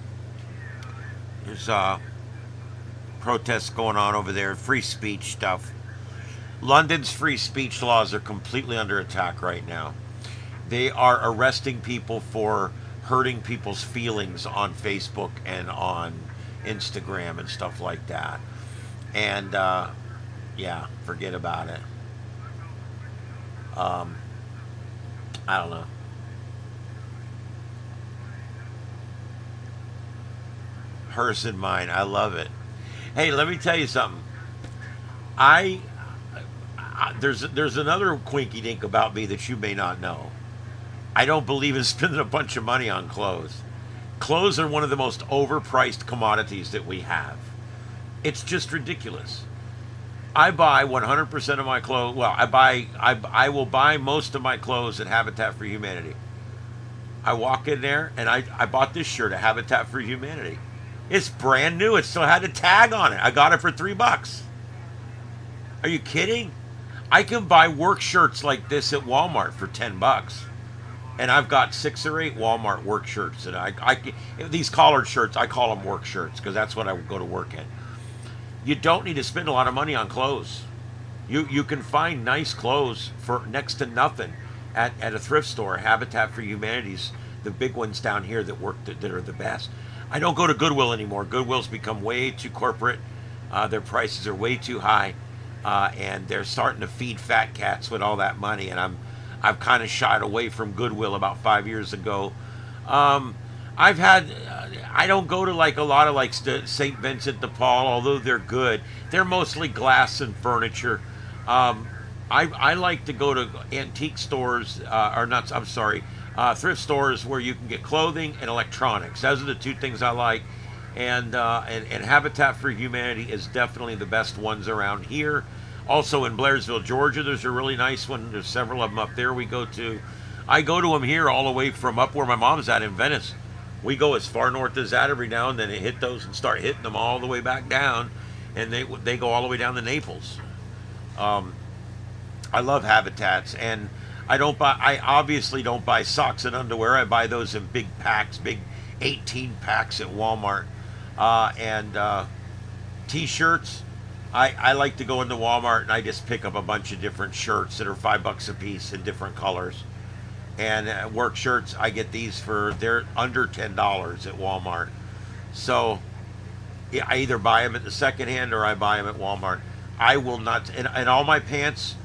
A: There's protests going on over there, free speech stuff. London's free speech laws are completely under attack right now. They are arresting people for hurting people's feelings on Facebook and on Instagram and stuff like that. And yeah, forget about it. I don't know. Hers and mine. I love it. Hey, let me tell you something. I there's another quinky dink about me that you may not know. I don't believe in spending a bunch of money on clothes. Clothes are one of the most overpriced commodities that we have. It's just ridiculous. I buy 100% of my clothes. Well, I will buy most of my clothes at Habitat for Humanity. I walk in there and I bought this shirt at Habitat for Humanity. It's brand new. It still had a tag on it. I got it for $3. Are you kidding? I can buy work shirts like this at Walmart for $10. And I've got 6 or 8 Walmart work shirts. And these collared shirts, I call them work shirts because that's what I would go to work in. You don't need to spend a lot of money on clothes. You can find nice clothes for next to nothing at a thrift store. Habitat for Humanity's the big ones down here that are the best. I don't go to Goodwill anymore. Goodwill's become way too corporate. Their prices are way too high, and they're starting to feed fat cats with all that money. And I've kind of shied away from Goodwill about 5 years ago. I don't go to like a lot of like St. Vincent de Paul, although they're good. They're mostly glass and furniture. I like to go to antique stores, thrift stores where you can get clothing and electronics. Those are the two things I like. And Habitat for Humanity is definitely the best ones around here. Also in Blairsville, Georgia, there's a really nice one. There's several of them up there we go to. I go to them here all the way from up where my mom's at in Venice. We go as far north as that every now and then and hit those and start hitting them all the way back down. And they go all the way down to Naples. I love Habitats, and I obviously don't buy socks and underwear. I buy those in big packs, big 18 packs at Walmart. And t-shirts, I like to go into Walmart and I just pick up a bunch of different shirts that are $5 a piece in different colors. And work shirts, I get these they're under $10 at Walmart. So yeah, I either buy them at the second hand or I buy them at Walmart. I will not, and all my pants,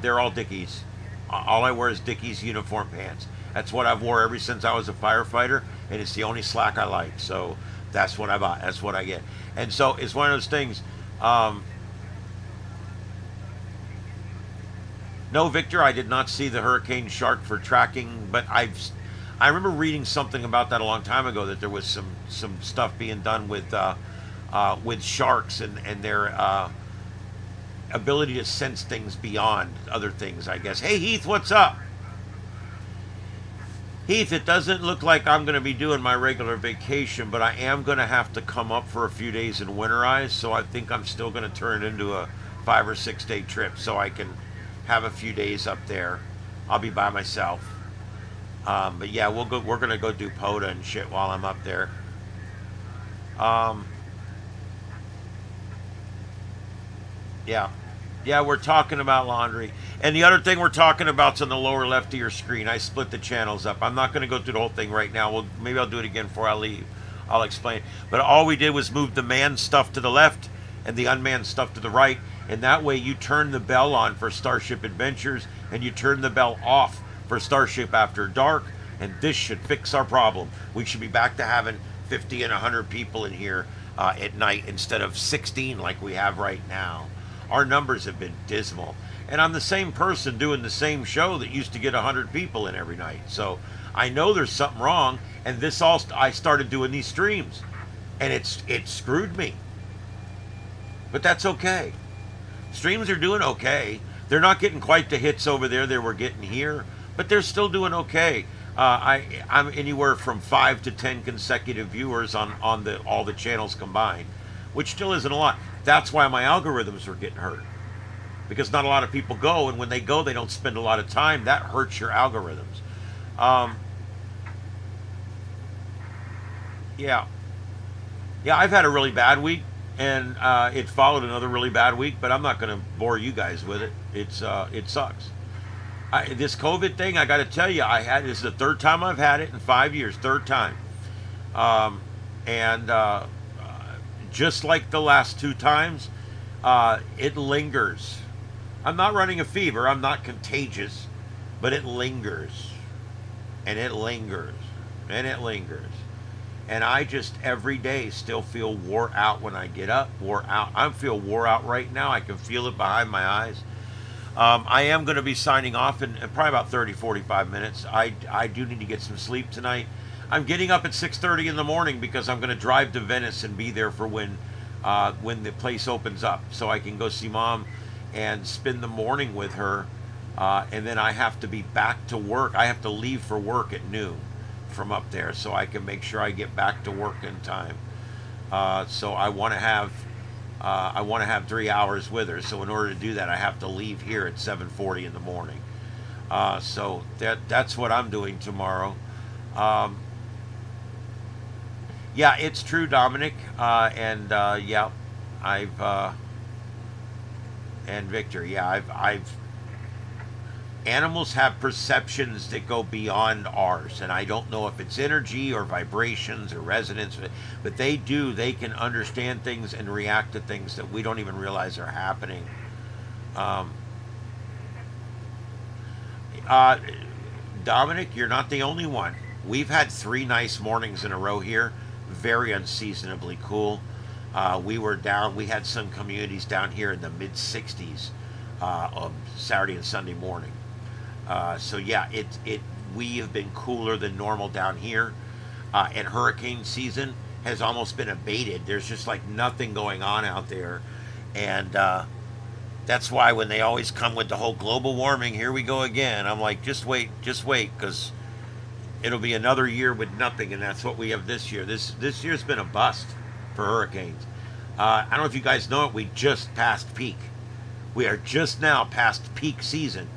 A: they're all Dickies. All I wear is Dickies uniform pants. That's what I've wore ever since I was a firefighter, and it's the only slack I like. So that's what I buy. That's what I get. And so it's one of those things. No, Victor, I did not see the hurricane shark for tracking, but I remember reading something about that a long time ago, that there was some stuff being done with sharks and their ability to sense things beyond other things, I guess. Hey, Heath, what's up? Heath, it doesn't look like I'm going to be doing my regular vacation, but I am going to have to come up for a few days and winterize, so I think I'm still going to turn it into a 5 or 6 day trip so I can have a few days up there. I'll be by myself. But yeah, we're going to go do POTA and shit while I'm up there. Yeah. Yeah, we're talking about laundry. And the other thing we're talking about's on the lower left of your screen. I split the channels up. I'm not going to go through the whole thing right now. Maybe I'll do it again before I leave. I'll explain. But all we did was move the manned stuff to the left and the unmanned stuff to the right. And that way you turn the bell on for Starship Adventures and you turn the bell off for Starship After Dark. And this should fix our problem. We should be back to having 50 and 100 people in here at night instead of 16 like we have right now. Our numbers have been dismal. And I'm the same person doing the same show that used to get 100 people in every night. So I know there's something wrong. And this all, I started doing these streams. And it screwed me. But that's okay. Streams are doing okay. They're not getting quite the hits over there they were getting here. But they're still doing okay. I'm anywhere from 5 to 10 consecutive viewers on all the channels combined. Which still isn't a lot. That's why my algorithms are getting hurt. Because not a lot of people go, and when they go, they don't spend a lot of time. That hurts your algorithms. Yeah. Yeah, I've had a really bad week, and it followed another really bad week, but I'm not going to bore you guys with it. It sucks. This COVID thing, I got to tell you, this is the third time I've had it in 5 years. Third time. Just like the last two times, it lingers. I'm not running a fever. I'm not contagious, but it lingers, and it lingers, and it lingers. And I just every day still feel wore out when I get up, wore out. I feel wore out right now. I can feel it behind my eyes. I am going to be signing off in probably about 30, 45 minutes. I do need to get some sleep tonight. I'm getting up at 6:30 in the morning because I'm going to drive to Venice and be there for when the place opens up, so I can go see Mom and spend the morning with her. And then I have to be back to work. I have to leave for work at noon from up there, so I can make sure I get back to work in time. So I want to have 3 hours with her. So in order to do that, I have to leave here at 7:40 in the morning. So that's what I'm doing tomorrow. Yeah, it's true, Dominic, yeah, and Victor, yeah, animals have perceptions that go beyond ours, and I don't know if it's energy or vibrations or resonance, but they can understand things and react to things that we don't even realize are happening. Dominic, you're not the only one. We've had 3 nice mornings in a row here. Very unseasonably cool. We had some communities down here in the mid 60s on Saturday and Sunday morning. So yeah, we have been cooler than normal down here, and hurricane season has almost been abated. There's just like nothing going on out there, and that's why when they always come with the whole global warming, here we go again. I'm like, just wait, because it'll be another year with nothing, and that's what we have this year. This year's been a bust for hurricanes. I don't know if you guys know it, we just passed peak. We are just now past peak season,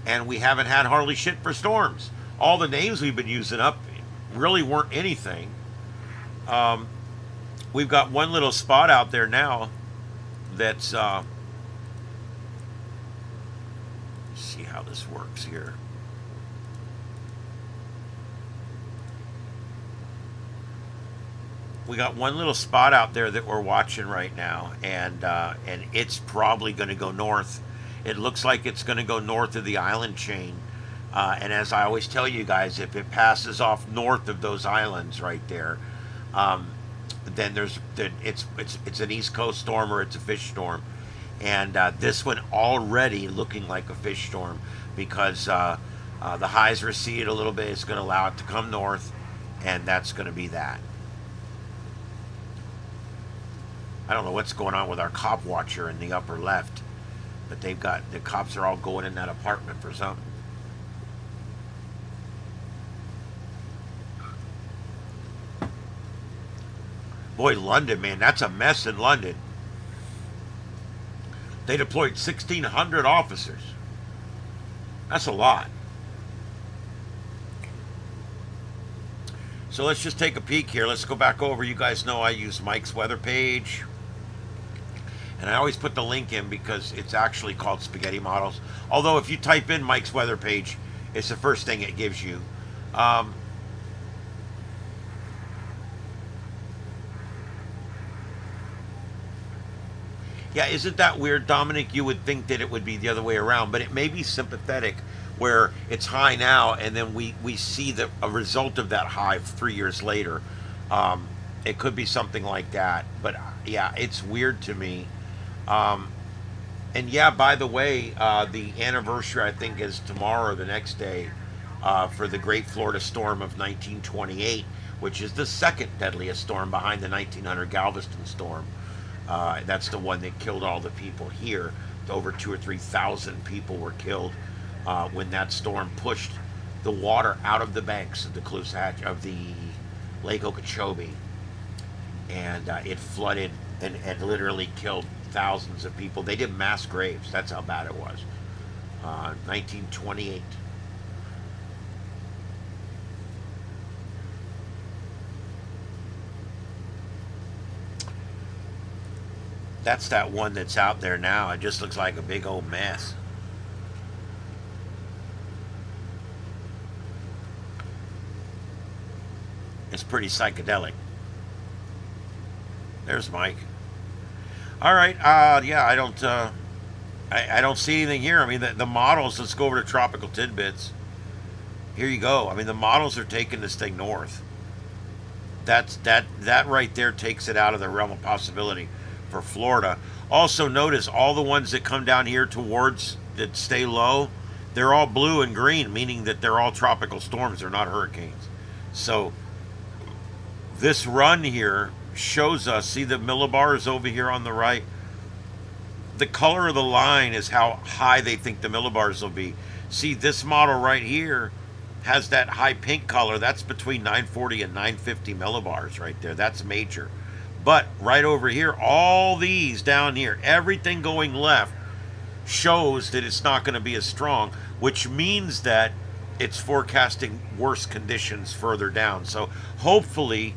A: and we haven't had hardly shit for storms. All the names we've been using up really weren't anything. We've got one little spot out there now that's... let's see how this works here. We got one little spot out there that we're watching right now, and it's probably going to go north. It looks like it's going to go north of the island chain, and as I always tell you guys, if it passes off north of those islands right there, then it's an East Coast storm or it's a fish storm, and this one already looking like a fish storm because the highs recede a little bit. It's going to allow it to come north, and that's going to be that. I don't know what's going on with our cop watcher in the upper left, but the cops are all going in that apartment for something. Boy, London, man, that's a mess in London. They deployed 1,600 officers. That's a lot. So let's just take a peek here. Let's go back over. You guys know I use Mike's weather page. And I always put the link in because it's actually called Spaghetti Models. Although if you type in Mike's weather page, it's the first thing it gives you. Um, yeah, isn't that weird, Dominic? You would think that it would be the other way around, but it may be sympathetic where it's high now and then we see a result of that high 3 years later. Um, it could be something like that. But yeah, it's weird to me. Um, and yeah, by the way, the anniversary I think is tomorrow or the next day for the Great Florida Storm of 1928, which is the second deadliest storm behind the 1900 Galveston storm. That's the one that killed all the people here. Over 2 or 3,000 people were killed when that storm pushed the water out of the banks of the Clusatch of the Lake Okeechobee, and it flooded and literally killed thousands of people. They did mass graves. That's how bad it was. 1928. That's that one that's out there now. It just looks like a big old mess. It's pretty psychedelic. There's Mike. All right. Yeah, I don't see anything here. I mean, the models. Let's go over to tropical tidbits. Here you go. I mean, the models are taking this thing north. That right there takes it out of the realm of possibility for Florida. Also, notice all the ones that come down here towards that stay low, they're all blue and green, meaning that they're all tropical storms. They're not hurricanes. So this run here shows us, see the millibars over here on the right? The color of the line is how high they think the millibars will be. See, this model right here has that high pink color. That's between 940 and 950 millibars right there. That's major. But right over here, all these down here, everything going left shows that it's not going to be as strong, which means that it's forecasting worse conditions further down. So hopefully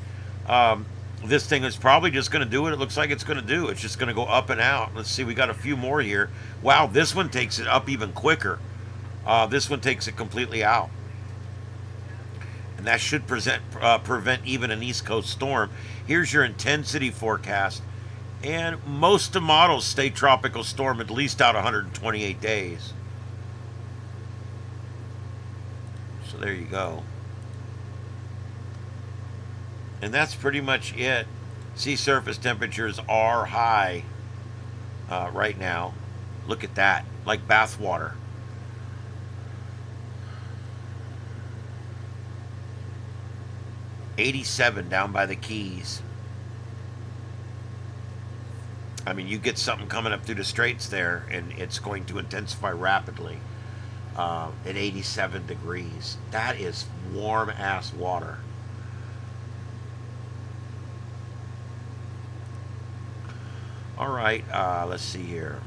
A: this thing is probably just going to do what it looks like it's going to do. It's just going to go up and out. Let's see, we got a few more here. Wow, this one takes it up even quicker. This one takes it completely out. And that should prevent even an East Coast storm. Here's your intensity forecast. And most of the models stay tropical storm at least out 128 days. So there you go. And that's pretty much it. Sea surface temperatures are high right now. Look at that, like bath water. '87 down by the Keys. I mean, you get something coming up through the straits there, and it's going to intensify rapidly at 87 degrees. That is warm-ass water. All right, let's see here.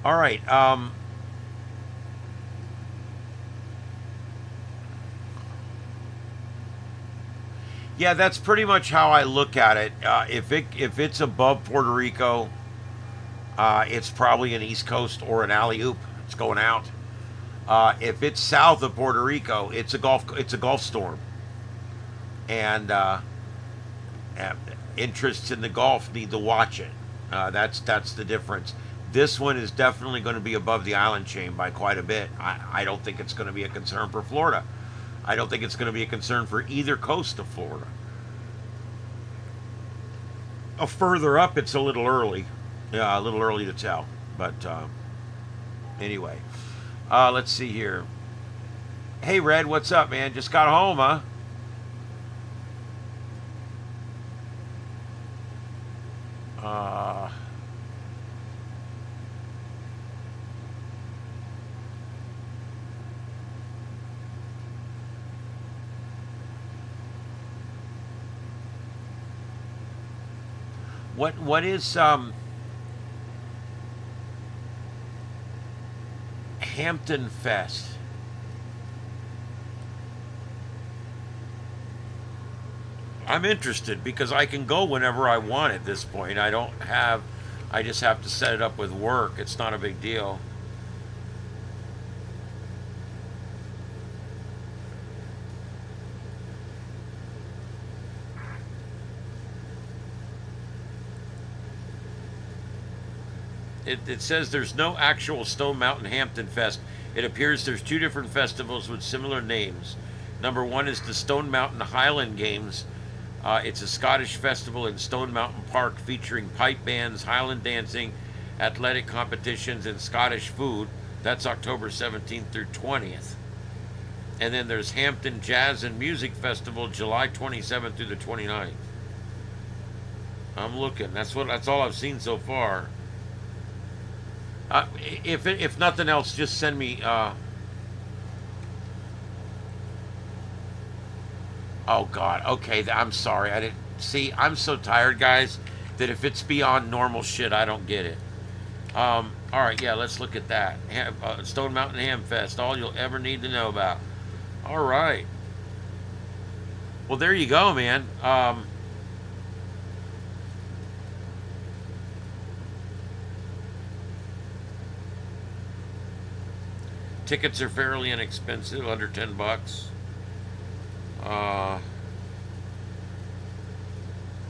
A: All right, yeah, that's pretty much how I look at it. If it's above Puerto Rico, it's probably an East Coast or an alley-oop. It's going out. If it's south of Puerto Rico, it's a Gulf storm. And interests in the Gulf need to watch it. That's the difference. This one is definitely going to be above the island chain by quite a bit. I don't think it's going to be a concern for Florida. I don't think it's going to be a concern for either coast of Florida. Further up, it's a little early. Yeah, a little early to tell. But anyway, let's see here. Hey, Red, what's up, man? Just got home, huh? What is Hampton Fest? I'm interested because I can go whenever I want at this point. I just have to set it up with work. It's not a big deal. It says there's no actual Stone Mountain Hampton Fest. It appears there's two different festivals with similar names. Number one is the Stone Mountain Highland Games. It's a Scottish festival in Stone Mountain Park featuring pipe bands, Highland dancing, athletic competitions, and Scottish food. That's October 17th through 20th. And then there's Hampton Jazz and Music Festival, July 27th through the 29th. I'm looking. That's all I've seen so far. If nothing else, just send me. Oh God. Okay, I'm sorry. I didn't see. I'm so tired, guys, that if it's beyond normal shit, I don't get it. All right, yeah, let's look at that. Stone Mountain Ham Fest. All you'll ever need to know about. All right. Well, there you go, man. Tickets are fairly inexpensive, under $10.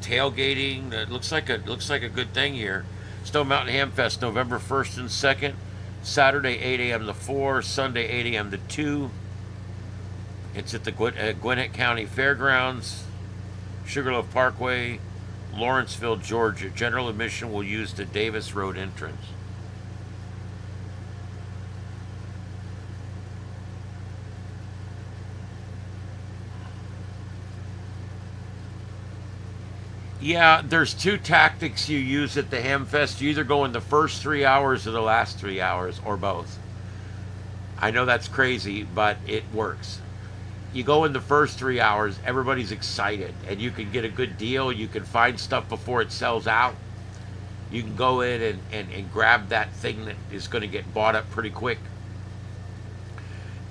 A: Tailgating. That looks like a good thing here. Stone Mountain Ham Fest, November 1st and 2nd. Saturday 8 a.m. to 4. Sunday 8 a.m. to 2. It's at the Gwinnett County Fairgrounds, Sugarloaf Parkway, Lawrenceville, Georgia. General admission will use the Davis Road entrance. Yeah, there's two tactics you use at the Hamfest. You either go in the first 3 hours or the last 3 hours, or both. I know that's crazy, but it works. You go in the first 3 hours, everybody's excited, and you can get a good deal. You can find stuff before it sells out. You can go in and grab that thing that is going to get bought up pretty quick.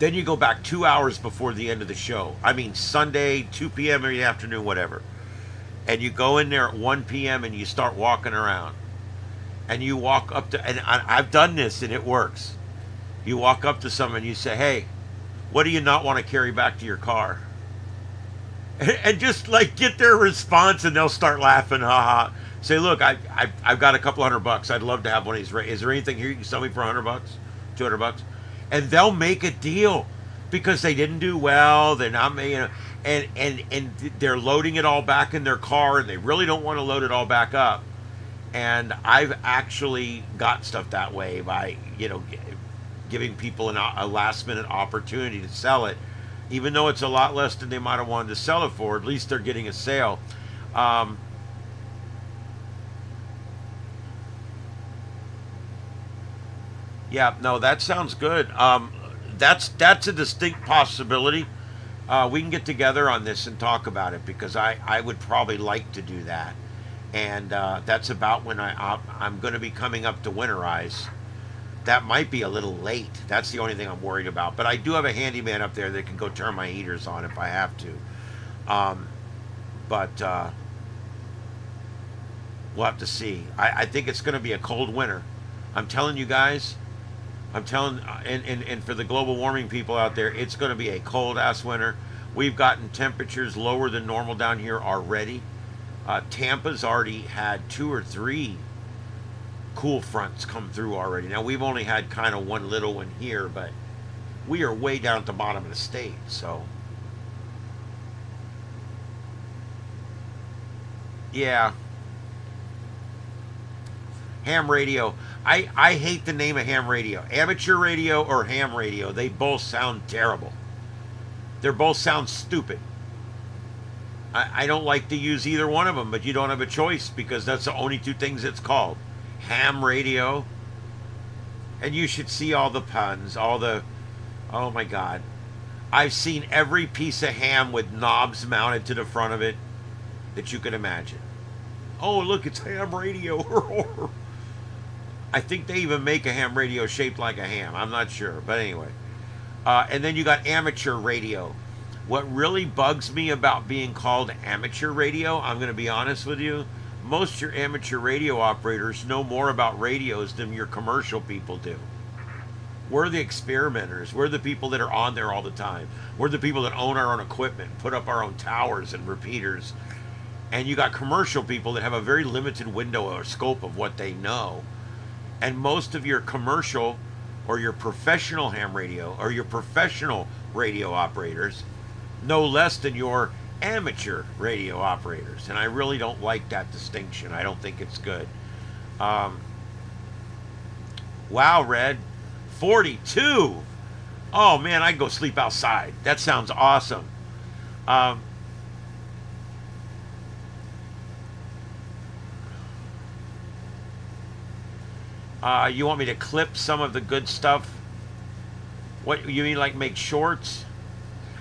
A: Then you go back 2 hours before the end of the show. I mean, Sunday, 2 p.m. in the afternoon, whatever. And you go in there at 1 p.m. and you start walking around. And you walk up to, and I've done this and it works. You walk up to someone and you say, hey, what do you not want to carry back to your car? And just like get their response and they'll start laughing, haha. Say, look, I've got a couple $100. I'd love to have one of these. Is there anything here you can sell me for $100, $200? And they'll make a deal because they didn't do well. They're not, and they're loading it all back in their car, and they really don't want to load it all back up. And I've actually got stuff that way by giving people a last minute opportunity to sell it, even though it's a lot less than they might have wanted to sell it for. At least they're getting a sale. Yeah, no, that sounds good. That's a distinct possibility. We can get together on this and talk about it because I would probably like to do that. And that's about when I'm going to be coming up to winterize. That might be a little late. That's the only thing I'm worried about. But I do have a handyman up there that can go turn my heaters on if I have to. But we'll have to see. I think it's going to be a cold winter. I'm telling you guys. And for the global warming people out there, it's going to be a cold ass winter. We've gotten temperatures lower than normal down here already. Tampa's already had 2 or 3 cool fronts come through already. Now we've only had kind of one little one here, but we are way down at the bottom of the state. So yeah, ham radio. I hate the name of ham radio. Amateur radio or ham radio, they both sound terrible. They both sound stupid. I don't like to use either one of them, but you don't have a choice because that's the only two things it's called. Ham radio. And you should see all the puns, oh my God. I've seen every piece of ham with knobs mounted to the front of it that you can imagine. Oh, look, it's ham radio. I think they even make a ham radio shaped like a ham. I'm not sure, but anyway. And then you got amateur radio. What really bugs me about being called amateur radio, I'm going to be honest with you, most of your amateur radio operators know more about radios than your commercial people do. We're the experimenters. We're the people that are on there all the time. We're the people that own our own equipment, put up our own towers and repeaters. And you got commercial people that have a very limited window or scope of what they know. And most of your commercial or your professional ham radio or your professional radio operators know less than your amateur radio operators. And I really don't like that distinction. I don't think it's good. Wow, Red. 42. Oh man, I'd go sleep outside. That sounds awesome. You want me to clip some of the good stuff? What you mean, like make shorts?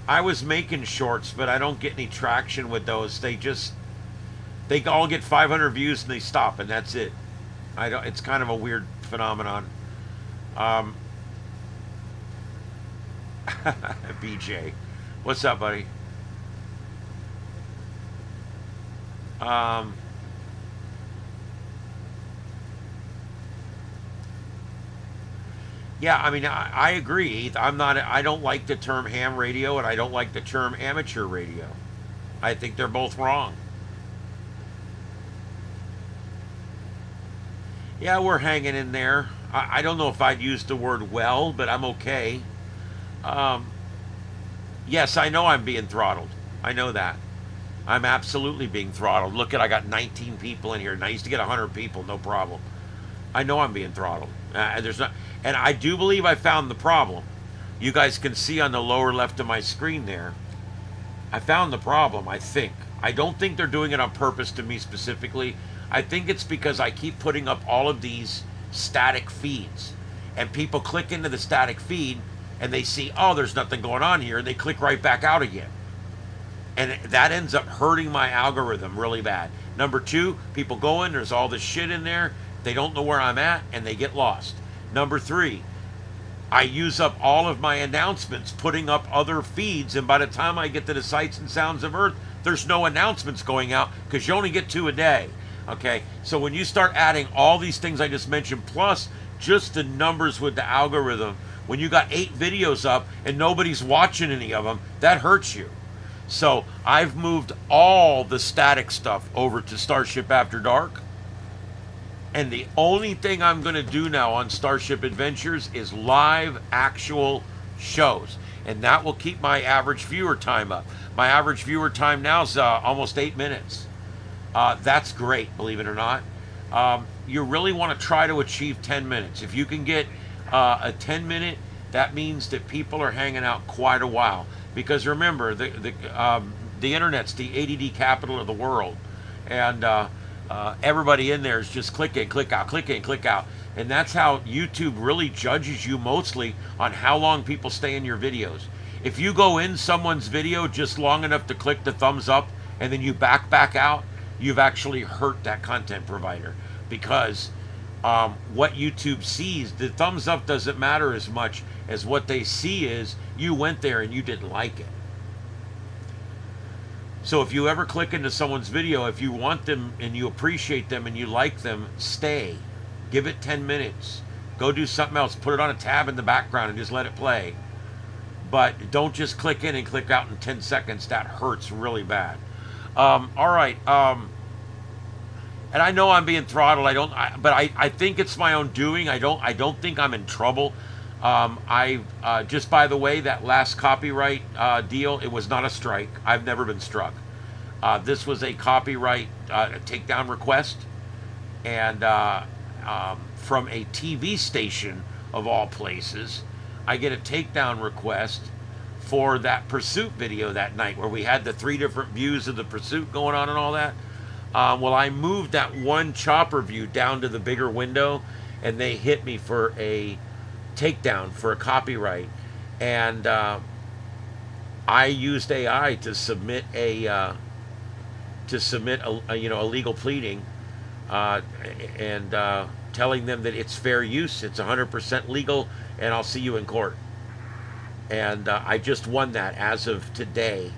A: I was making shorts, but I don't get any traction with those. They all get 500 views and they stop, and that's it. I don't. It's kind of a weird phenomenon. BJ, what's up, buddy? Yeah, I mean, I agree. I don't like the term ham radio, and I don't like the term amateur radio. I think they're both wrong. Yeah, we're hanging in there. I don't know if I'd use the word well, but I'm okay. Yes, I know I'm being throttled. I know that. I'm absolutely being throttled. Look at, I got 19 people in here, and I used to get 100 people, no problem. I know I'm being throttled. And I do believe I found the problem. You guys can see on the lower left of my screen there. I found the problem, I think. I don't think they're doing it on purpose to me specifically. I think it's because I keep putting up all of these static feeds. And people click into the static feed and they see, oh, there's nothing going on here, and they click right back out again. And that ends up hurting my algorithm really bad. Number two, people go in, there's all this shit in there, they don't know where I'm at, and they get lost. Number three, I use up all of my announcements putting up other feeds, and by the time I get to the Sights and Sounds of Earth, there's no announcements going out because you only get 2 a day. Okay, so when you start adding all these things I just mentioned, plus just the numbers with the algorithm, when you got 8 videos up and nobody's watching any of them, that hurts you. So I've moved all the static stuff over to Starship After Dark. And the only thing I'm going to do now on Starship Adventures is live actual shows. And that will keep my average viewer time up. My average viewer time now is almost 8 minutes. That's great, believe it or not. You really want to try to achieve 10 minutes. If you can get a 10-minute, that means that people are hanging out quite a while. Because remember, the internet's the ADD capital of the world. And everybody in there is just click in, click out, click in, click out. And that's how YouTube really judges you mostly on how long people stay in your videos. If you go in someone's video just long enough to click the thumbs up and then you back out, you've actually hurt that content provider. Because what YouTube sees, the thumbs up doesn't matter as much as what they see is you went there and you didn't like it. So if you ever click into someone's video, if you want them and you appreciate them and you like them, stay. Give it 10 minutes. Go do something else. Put it on a tab in the background and just let it play. But don't just click in and click out in 10 seconds. That hurts really bad. All right. And I know I'm being throttled. But I think it's my own doing. I don't think I'm in trouble. Just by the way, that last copyright deal, it was not a strike. I've never been struck. This was a copyright takedown request, and from a TV station of all places, I get a takedown request for that pursuit video that night where we had the 3 different views of the pursuit going on and all that. Well, I moved that one chopper view down to the bigger window, and they hit me for a takedown for a copyright, and I used AI to submit a legal pleading, and telling them that it's fair use, it's 100% legal, and I'll see you in court. And I just won that as of today.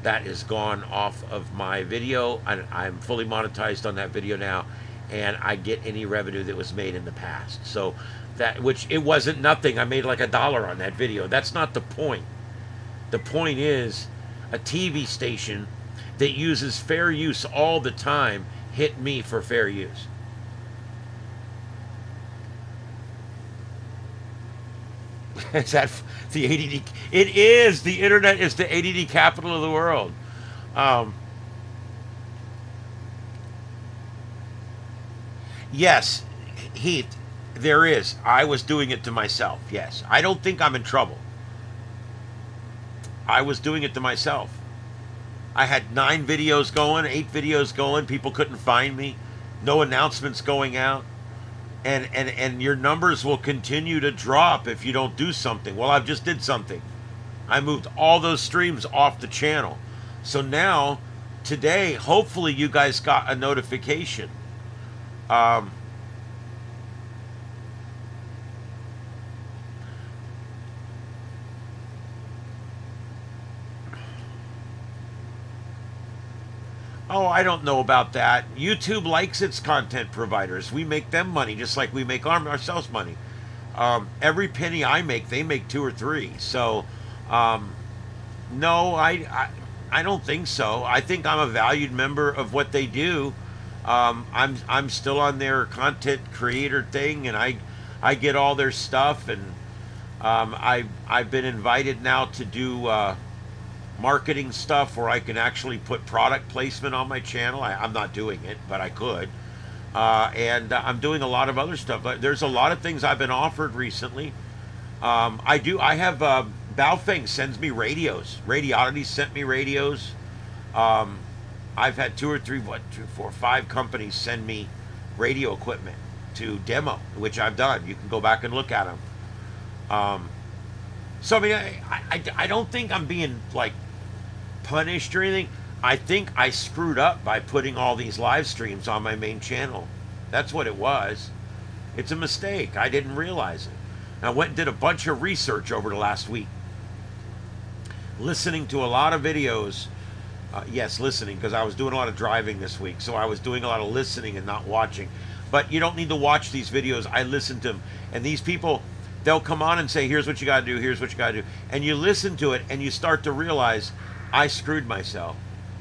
A: That is gone off of my video. I'm fully monetized on that video now, and I get any revenue that was made in the past. So that, which it wasn't nothing. I made like $1 on that video. That's not the point. The point is a TV station that uses fair use all the time hit me for fair use. Is that the ADD? It is. The internet is the ADD capital of the world. Yes, Heath, there is. I was doing it to myself. Yes. I don't think I'm in trouble. I was doing it to myself. I had 9 videos going, 8 videos going. People couldn't find me. No announcements going out. And your numbers will continue to drop if you don't do something. Well, I've just did something. I moved all those streams off the channel. So now, today, hopefully you guys got a notification. Oh, I don't know about that. YouTube likes its content providers. We make them money just like we make ourselves money. Every penny I make, they make 2 or 3. So, no, I don't think so. I think I'm a valued member of what they do. I'm still on their content creator thing, and I get all their stuff, and I've been invited now to do marketing stuff where I can actually put product placement on my channel. I'm not doing it, but I could. And I'm doing a lot of other stuff. But there's a lot of things I've been offered recently. I have Baofeng sends me radios. Radioddity sent me radios. I've had 2 or 3, 2, 4, 5 companies send me radio equipment to demo, which I've done. You can go back and look at them. So I mean, I don't think I'm being like punished or anything. I think I screwed up by putting all these live streams on my main channel. That's what it was. It's a mistake. I didn't realize it. I went and did a bunch of research over the last week, listening to a lot of videos. Yes, listening, because I was doing a lot of driving this week, so I was doing a lot of listening and not watching. But you don't need to watch these videos. I listen to them, and these people, they'll come on and say, here's what you got to do, here's what you got to do. And you listen to it, and you start to realize, I screwed myself.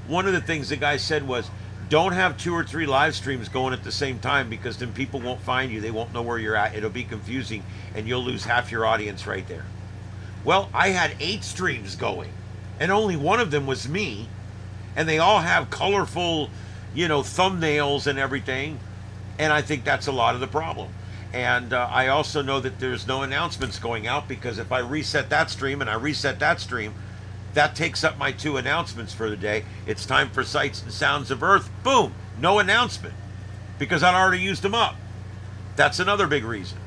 A: One of the things the guy said was, don't have 2 or 3 live streams going at the same time, because then people won't find you. They won't know where you're at. It'll be confusing, and you'll lose half your audience right there. Well, I had 8 streams going, and only one of them was me, and they all have colorful, thumbnails and everything, and I think that's a lot of the problem. And I also know that there's no announcements going out, because if I reset that stream and I reset that stream, that takes up my 2 announcements for the day. It's time for Sights and Sounds of Earth. Boom, no announcement, because I'd already used them up. That's another big reason.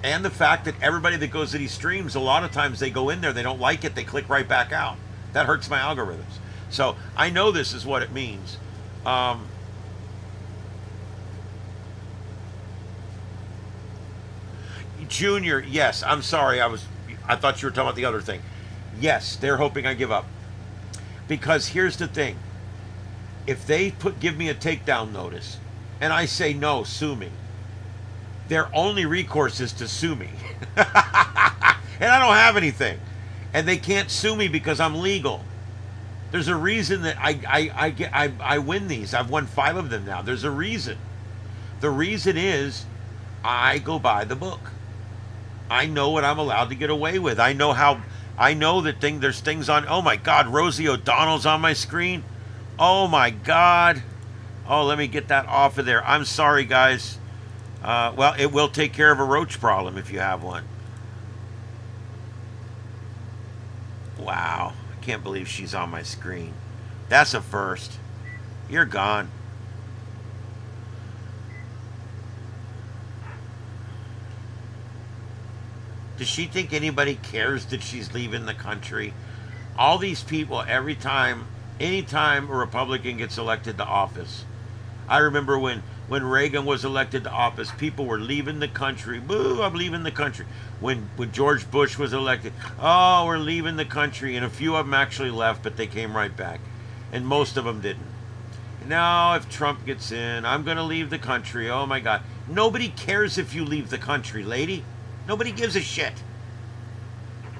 A: And the fact that everybody that goes to these streams, a lot of times they go in there, they don't like it, they click right back out. That hurts my algorithms. So I know this is what it means. Junior, yes, I'm sorry. I thought you were talking about the other thing. Yes, they're hoping I give up. Because here's the thing. If they give me a takedown notice and I say no, sue me, their only recourse is to sue me. And I don't have anything. And they can't sue me because I'm legal. There's a reason that I win these. I've won 5 of them now. There's a reason. The reason is I go by the book. I know what I'm allowed to get away with. I know that there's things on. Oh my God, Rosie O'Donnell's on my screen. Oh my God. Oh, let me get that off of there. I'm sorry, guys. Well, it will take care of a roach problem if you have one. Wow. I can't believe she's on my screen. That's a first. You're gone. Does she think anybody cares that she's leaving the country? All these people, anytime a Republican gets elected to office. I remember when When Reagan was elected to office, people were leaving the country. Boo, I'm leaving the country. When George Bush was elected, oh, we're leaving the country. And a few of them actually left, but they came right back. And most of them didn't. Now, if Trump gets in, I'm going to leave the country. Oh, my God. Nobody cares if you leave the country, lady. Nobody gives a shit.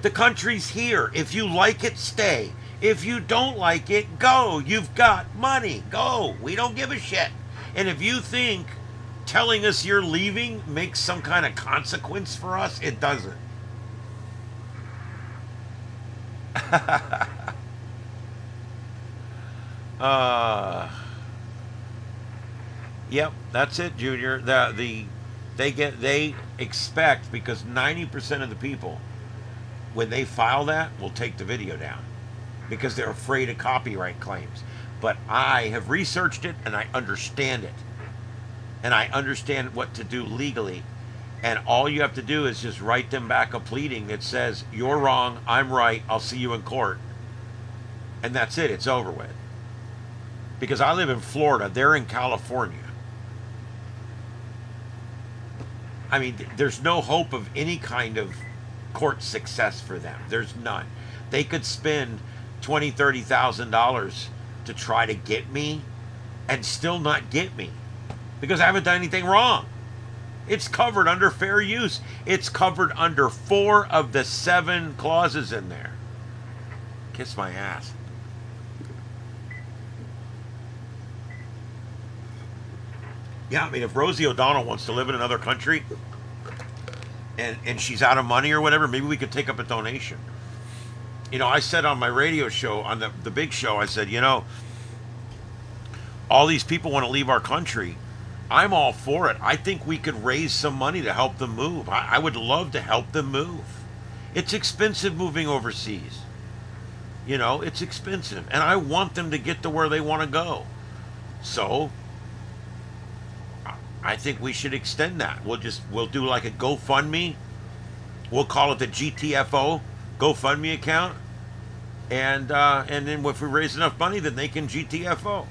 A: The country's here. If you like it, stay. If you don't like it, go. You've got money. Go. We don't give a shit. And if you think telling us you're leaving makes some kind of consequence for us, it doesn't. Yep, that's it, Junior. They expect, because 90% of the people, when they file that, will take the video down because they're afraid of copyright claims. But I have researched it and I understand it. And I understand what to do legally. And all you have to do is just write them back a pleading that says, you're wrong, I'm right, I'll see you in court. And that's it, it's over with. Because I live in Florida, they're in California. I mean, there's no hope of any kind of court success for them. There's none. They could spend $20,000, $30,000 to try to get me and still not get me because I haven't done anything wrong. It's covered under fair use. It's covered under 4 of the 7 clauses in there. Kiss my ass. Yeah, I mean, if Rosie O'Donnell wants to live in another country and she's out of money or whatever, maybe we could take up a donation. You know, I said on my radio show, on the big show, I said, you know, all these people want to leave our country. I'm all for it. I think we could raise some money to help them move. I would love to help them move. It's expensive moving overseas. You know, it's expensive. And I want them to get to where they want to go. So I think we should extend that. We'll do like a GoFundMe. We'll call it the GTFO GoFundMe account. And then if we raise enough money, then they can GTFO.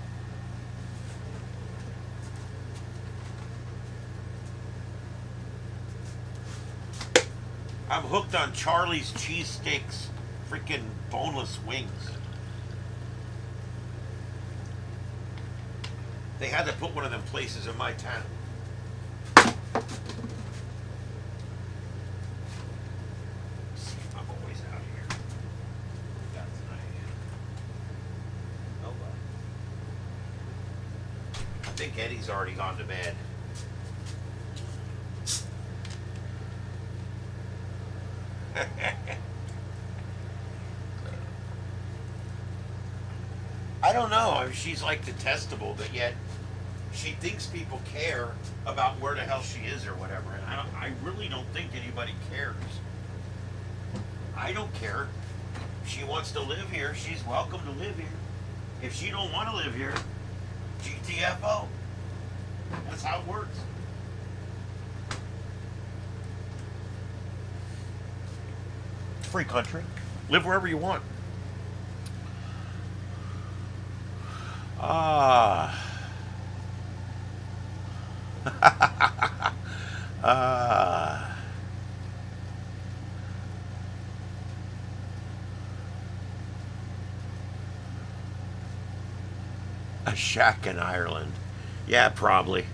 A: I'm hooked on Charlie's cheesesteaks, freaking boneless wings. They had to put one of them places in my town. See if I'm always out here. That's nice. Oh well. I think Eddie's already gone to bed. I don't know. I mean, she's like detestable, but yet she thinks people care about where the hell she is or whatever. And I really don't think anybody cares. I don't care. If she wants to live here, she's welcome to live here. If she don't want to live here, GTFO. That's how it works. Free country. Live wherever you want. A shack in Ireland. Yeah, probably.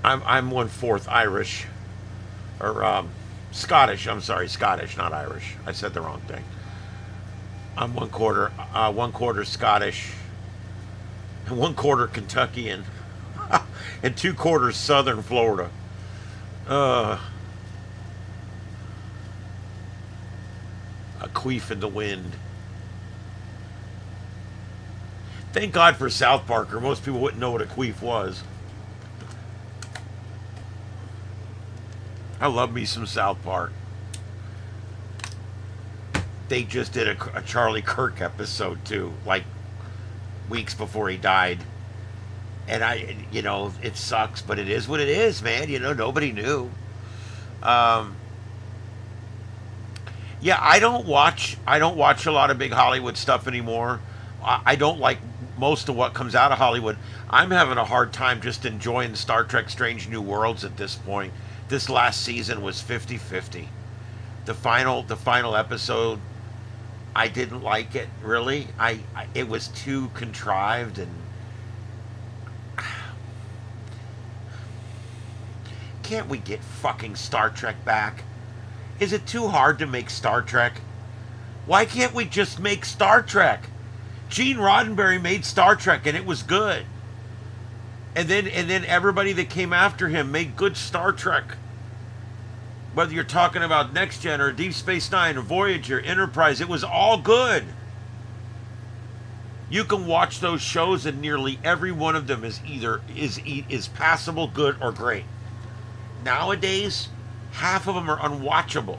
A: I'm 1/4 Irish. Or Scottish. I'm sorry, Scottish, not Irish. I said the wrong thing. I'm 1/4 Scottish, and 1/4 Kentuckian, and 2/4 Southern Florida. A queef in the wind. Thank God for South Park, or most people wouldn't know what a queef was. I love me some South Park. They just did a Charlie Kirk episode too, like weeks before he died. And it sucks, but it is what it is, man. You know, nobody knew. Yeah, I don't watch a lot of big Hollywood stuff anymore. I don't like most of what comes out of Hollywood. I'm having a hard time just enjoying Star Trek Strange New Worlds at this point. This last season was 50-50. The final episode, I didn't like it, really. It was too contrived, and can't we get fucking Star Trek back? Is it too hard to make Star Trek? Why can't we just make Star Trek? Gene Roddenberry made Star Trek and it was good. And then everybody that came after him made good Star Trek. Whether you're talking about Next Gen or Deep Space Nine or Voyager, Enterprise, it was all good. You can watch those shows and nearly every one of them is either is passable, good, or great. Nowadays, half of them are unwatchable.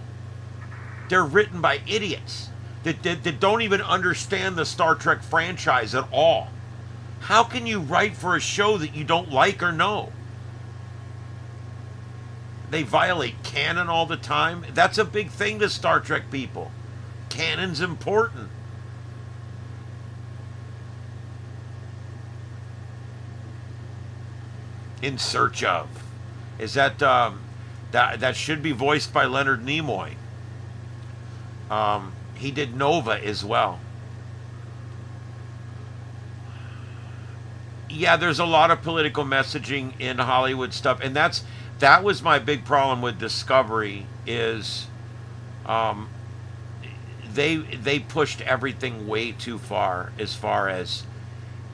A: They're written by idiots that don't even understand the Star Trek franchise at all. How can you write for a show that you don't like or know? They violate canon all the time. That's a big thing to Star Trek people. Canon's important. In Search Of. Is that that should be voiced by Leonard Nimoy. He did Nova as well. Yeah, there's a lot of political messaging in Hollywood stuff, and that was my big problem with Discovery is they pushed everything way too far as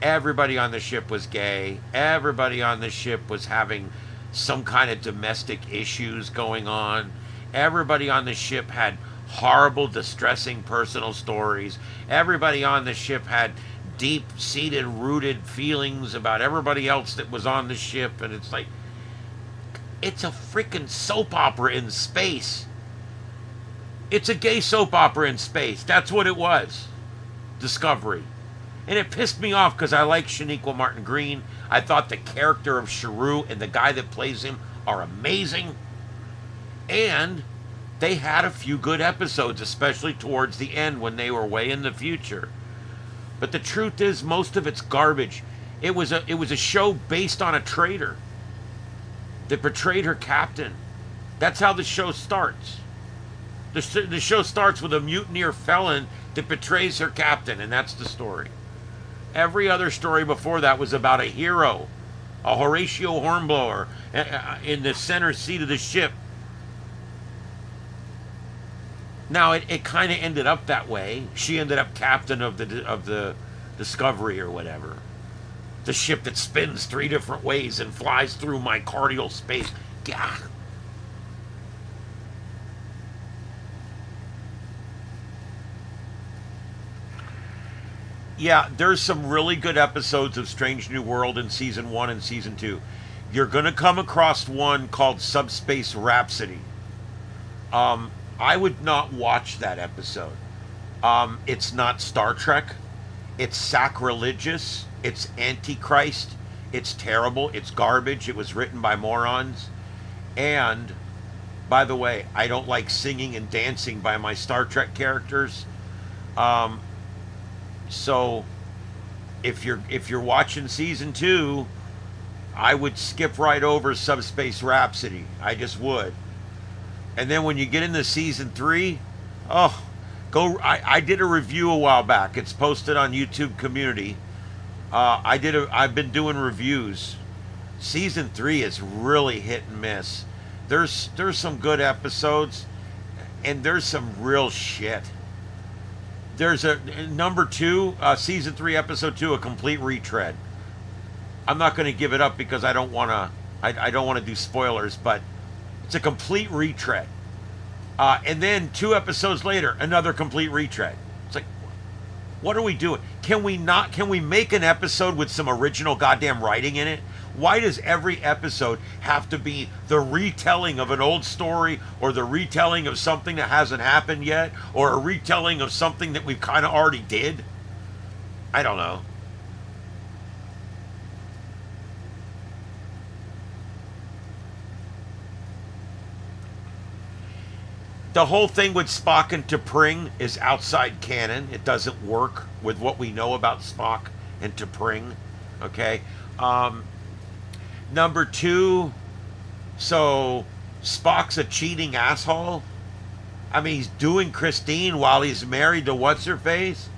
A: everybody on the ship was gay, everybody on the ship was having some kind of domestic issues going on, everybody on the ship had horrible, distressing personal stories, everybody on the ship had deep-seated, rooted feelings about everybody else that was on the ship, and it's like, it's a freaking soap opera in space. It's a gay soap opera in space. That's what it was. Discovery. And it pissed me off because I like Shaniqua Martin Green. I thought the character of Sharu and the guy that plays him are amazing. And they had a few good episodes, especially towards the end when they were way in the future. But the truth is, most of it's garbage. It was a show based on a traitor that betrayed her captain. That's how the show starts. The show starts with a mutineer felon that betrays her captain, and that's the story. Every other story before that was about a hero, a Horatio Hornblower in the center seat of the ship. Now it kind of ended up that way. She ended up captain of the Discovery or whatever, the ship that spins 3 different ways and flies through myocardial space. Gah. Yeah, there's some really good episodes of Strange New World in Season 1 and Season 2. You're going to come across one called Subspace Rhapsody. I would not watch that episode. It's not Star Trek. It's sacrilegious. It's Antichrist. It's terrible. It's garbage. It was written by morons. And, by the way, I don't like singing and dancing by my Star Trek characters. So, if you're watching Season 2, I would skip right over Subspace Rhapsody. I just would. And then when you get into Season 3, I did a review a while back. It's posted on YouTube Community. I've been doing reviews. Season 3 is really hit and miss. There's some good episodes, and there's some real shit. There's a number 2, Season 3, Episode 2, a complete retread. I'm not going to give it up because I don't want to do spoilers, but it's a complete retread. And then 2 episodes later, another complete retread. It's like, what are we doing? Can we make an episode with some original goddamn writing in it? Why does every episode have to be the retelling of an old story, or the retelling of something that hasn't happened yet, or a retelling of something that we've kind of already did? I don't know. The whole thing with Spock and T'Pring is outside canon. It doesn't work with what we know about Spock and T'Pring. Okay. Number two, so Spock's a cheating asshole. I mean, he's doing Christine while he's married to what's-her-face.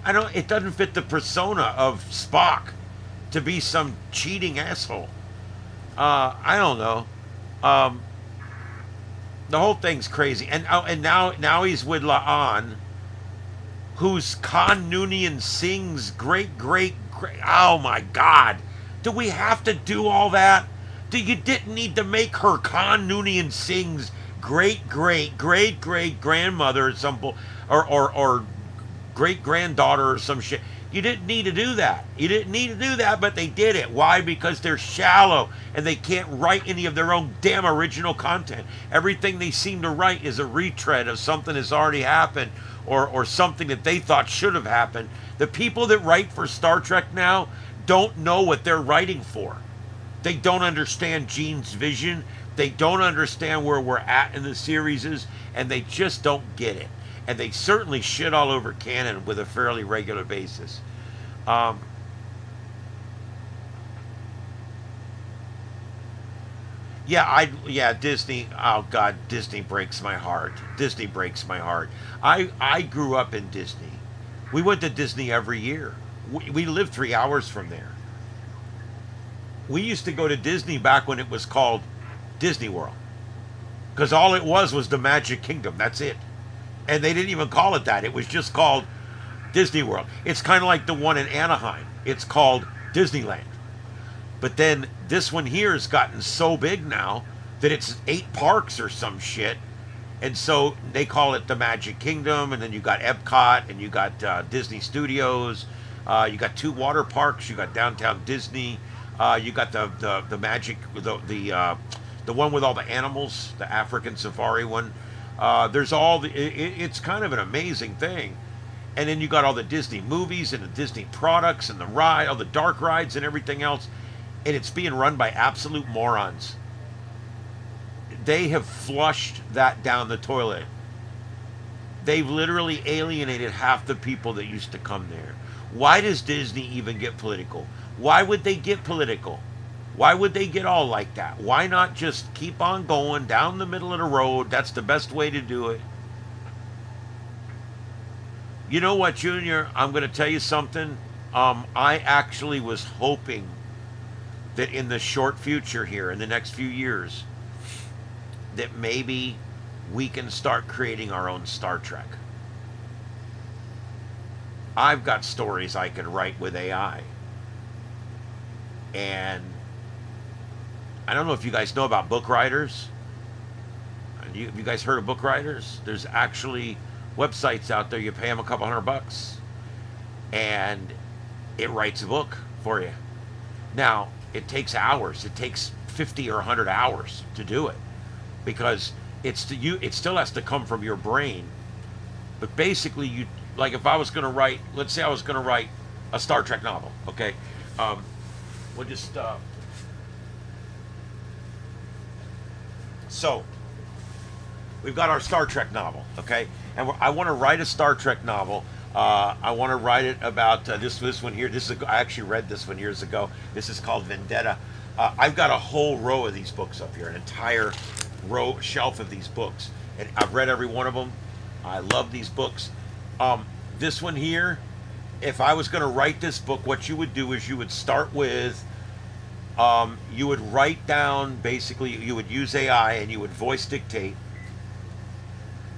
A: It doesn't fit the persona of Spock to be some cheating asshole. I don't know. The whole thing's crazy. And now he's with La'an, who's Khan Noonien Singh's great, oh my God. Do we have to do all that? You didn't need to make her Khan Noonien Singh's great grandmother or great granddaughter or some shit. You didn't need to do that. You didn't need to do that, but they did it. Why? Because they're shallow and they can't write any of their own damn original content. Everything they seem to write is a retread of something that's already happened or something that they thought should have happened. The people that write for Star Trek now don't know what they're writing for. They don't understand Gene's vision. They don't understand where we're at in the series, and they just don't get it. And they certainly shit all over canon with a fairly regular basis. Disney. Oh God, Disney breaks my heart. Disney breaks my heart. I grew up in Disney. We went to Disney every year. We lived 3 hours from there. We used to go to Disney back when it was called Disney World, because all it was the Magic Kingdom. That's it. And they didn't even call it that. It was just called Disney World. It's kind of like the one in Anaheim. It's called Disneyland. But then this one here has gotten so big now that it's 8 parks or some shit. And so they call it the Magic Kingdom. And then you got Epcot and you got Disney Studios. You got 2 water parks. You got Downtown Disney. You got the Magic, the one with all the animals, the African safari one. There's all it's kind of an amazing thing. And then you got all the Disney movies and the Disney products and all the dark rides and everything else. And it's being run by absolute morons. They have flushed that down the toilet. They've literally alienated half the people that used to come there. Why does Disney even get political? Why would they get political? Why would they get all like that? Why not just keep on going down the middle of the road? That's the best way to do it. You know what, Junior? I'm going to tell you something. I actually was hoping that in the short future here, in the next few years, that maybe we can start creating our own Star Trek. I've got stories I can write with AI. And I don't know if you guys know about book writers. Have you guys heard of book writers? There's actually websites out there. You pay them a couple $100 and it writes a book for you. Now, it takes hours. It takes 50 or 100 hours to do it because it still has to come from your brain. But basically, like if I was going to write, let's say I was going to write a Star Trek novel, okay? We'll just... So, we've got our Star Trek novel, okay? And I want to write a Star Trek novel. I want to write it about this one here. I actually read this one years ago. This is called Vendetta. I've got a whole row of these books up here, an entire shelf of these books. And I've read every one of them. I love these books. This one here, if I was going to write this book, what you would do is you would start with... you would write down, basically, you would use AI and you would voice dictate.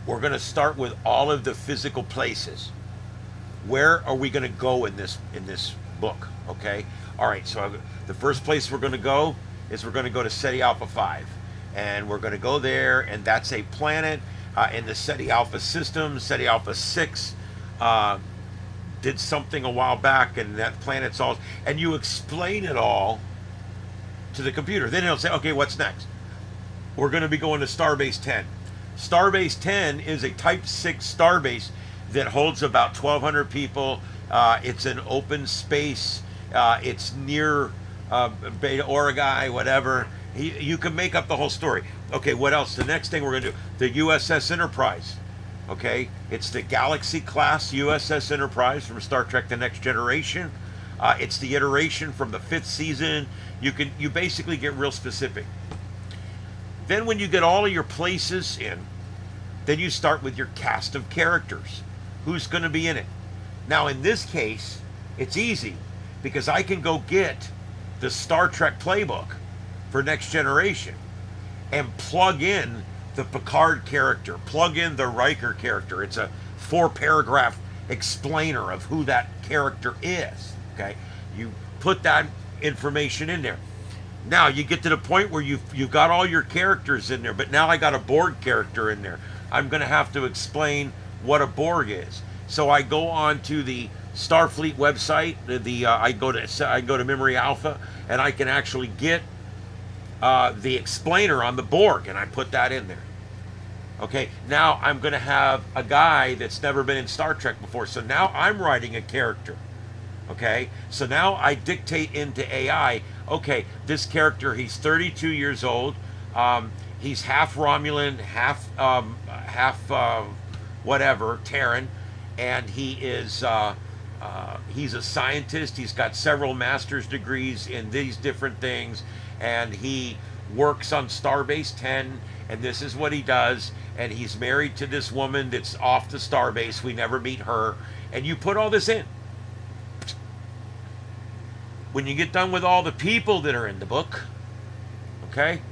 A: We're going to start with all of the physical places. Where are we going to go in this book? Okay. All right. So the first place we're going to go is we're going to go to Ceti Alpha 5, and we're going to go there, and that's a planet in the Ceti Alpha system. Ceti Alpha 6 did something a while back, and that planet's all. And you explain it all to the computer. Then it'll say, okay, what's next? We're going to be going to Starbase 10. Starbase 10 is a Type 6 starbase that holds about 1,200 people. It's an open space. It's near Beta Origai, whatever. You can make up the whole story. Okay, what else? The next thing we're going to do, the USS Enterprise. Okay, it's the Galaxy class USS Enterprise from Star Trek The Next Generation. It's the iteration from the 5th season. You basically get real specific. Then when you get all of your places in, then you start with your cast of characters. Who's going to be in it? Now in this case, it's easy because I can go get the Star Trek playbook for Next Generation and plug in the Picard character, plug in the Riker character. It's a 4-paragraph explainer of who that character is. Okay, you put that information in there. Now you get to the point where you've got all your characters in there, but now I got a Borg character in there. I'm going to have to explain what a Borg is. So I go on to the Starfleet website. I go to Memory Alpha, and I can actually get the explainer on the Borg, and I put that in there. Okay, now I'm going to have a guy that's never been in Star Trek before. So now I'm writing a character. Okay, so now I dictate into AI, okay, this character, he's 32 years old. He's half Romulan, half whatever, Terran, and he's a scientist. He's got several master's degrees in these different things, and he works on Starbase 10, and this is what he does, and he's married to this woman that's off the Starbase. We never meet her, and you put all this in. When you get done with all the people that are in the book, okay,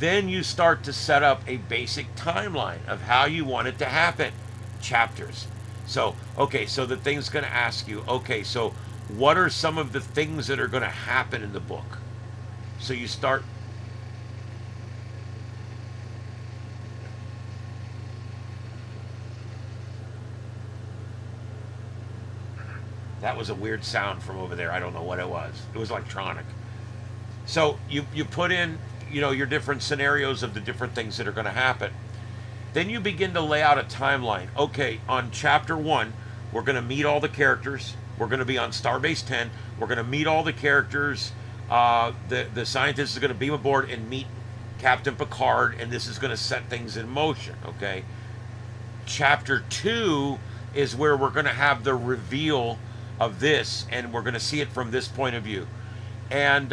A: then you start to set up a basic timeline of how you want it to happen. Chapters. So, okay, so the thing's going to ask you, okay, so what are some of the things that are going to happen in the book? So you start. That was a weird sound from over there. I don't know what it was. It was electronic. So you put in, your different scenarios of the different things that are going to happen. Then you begin to lay out a timeline. Okay, on chapter 1, we're going to meet all the characters. We're going to be on Starbase 10. We're going to meet all the characters. The scientist is going to beam aboard and meet Captain Picard, and this is going to set things in motion, okay? Chapter 2 is where we're going to have the reveal of this, and we're going to see it from this point of view. And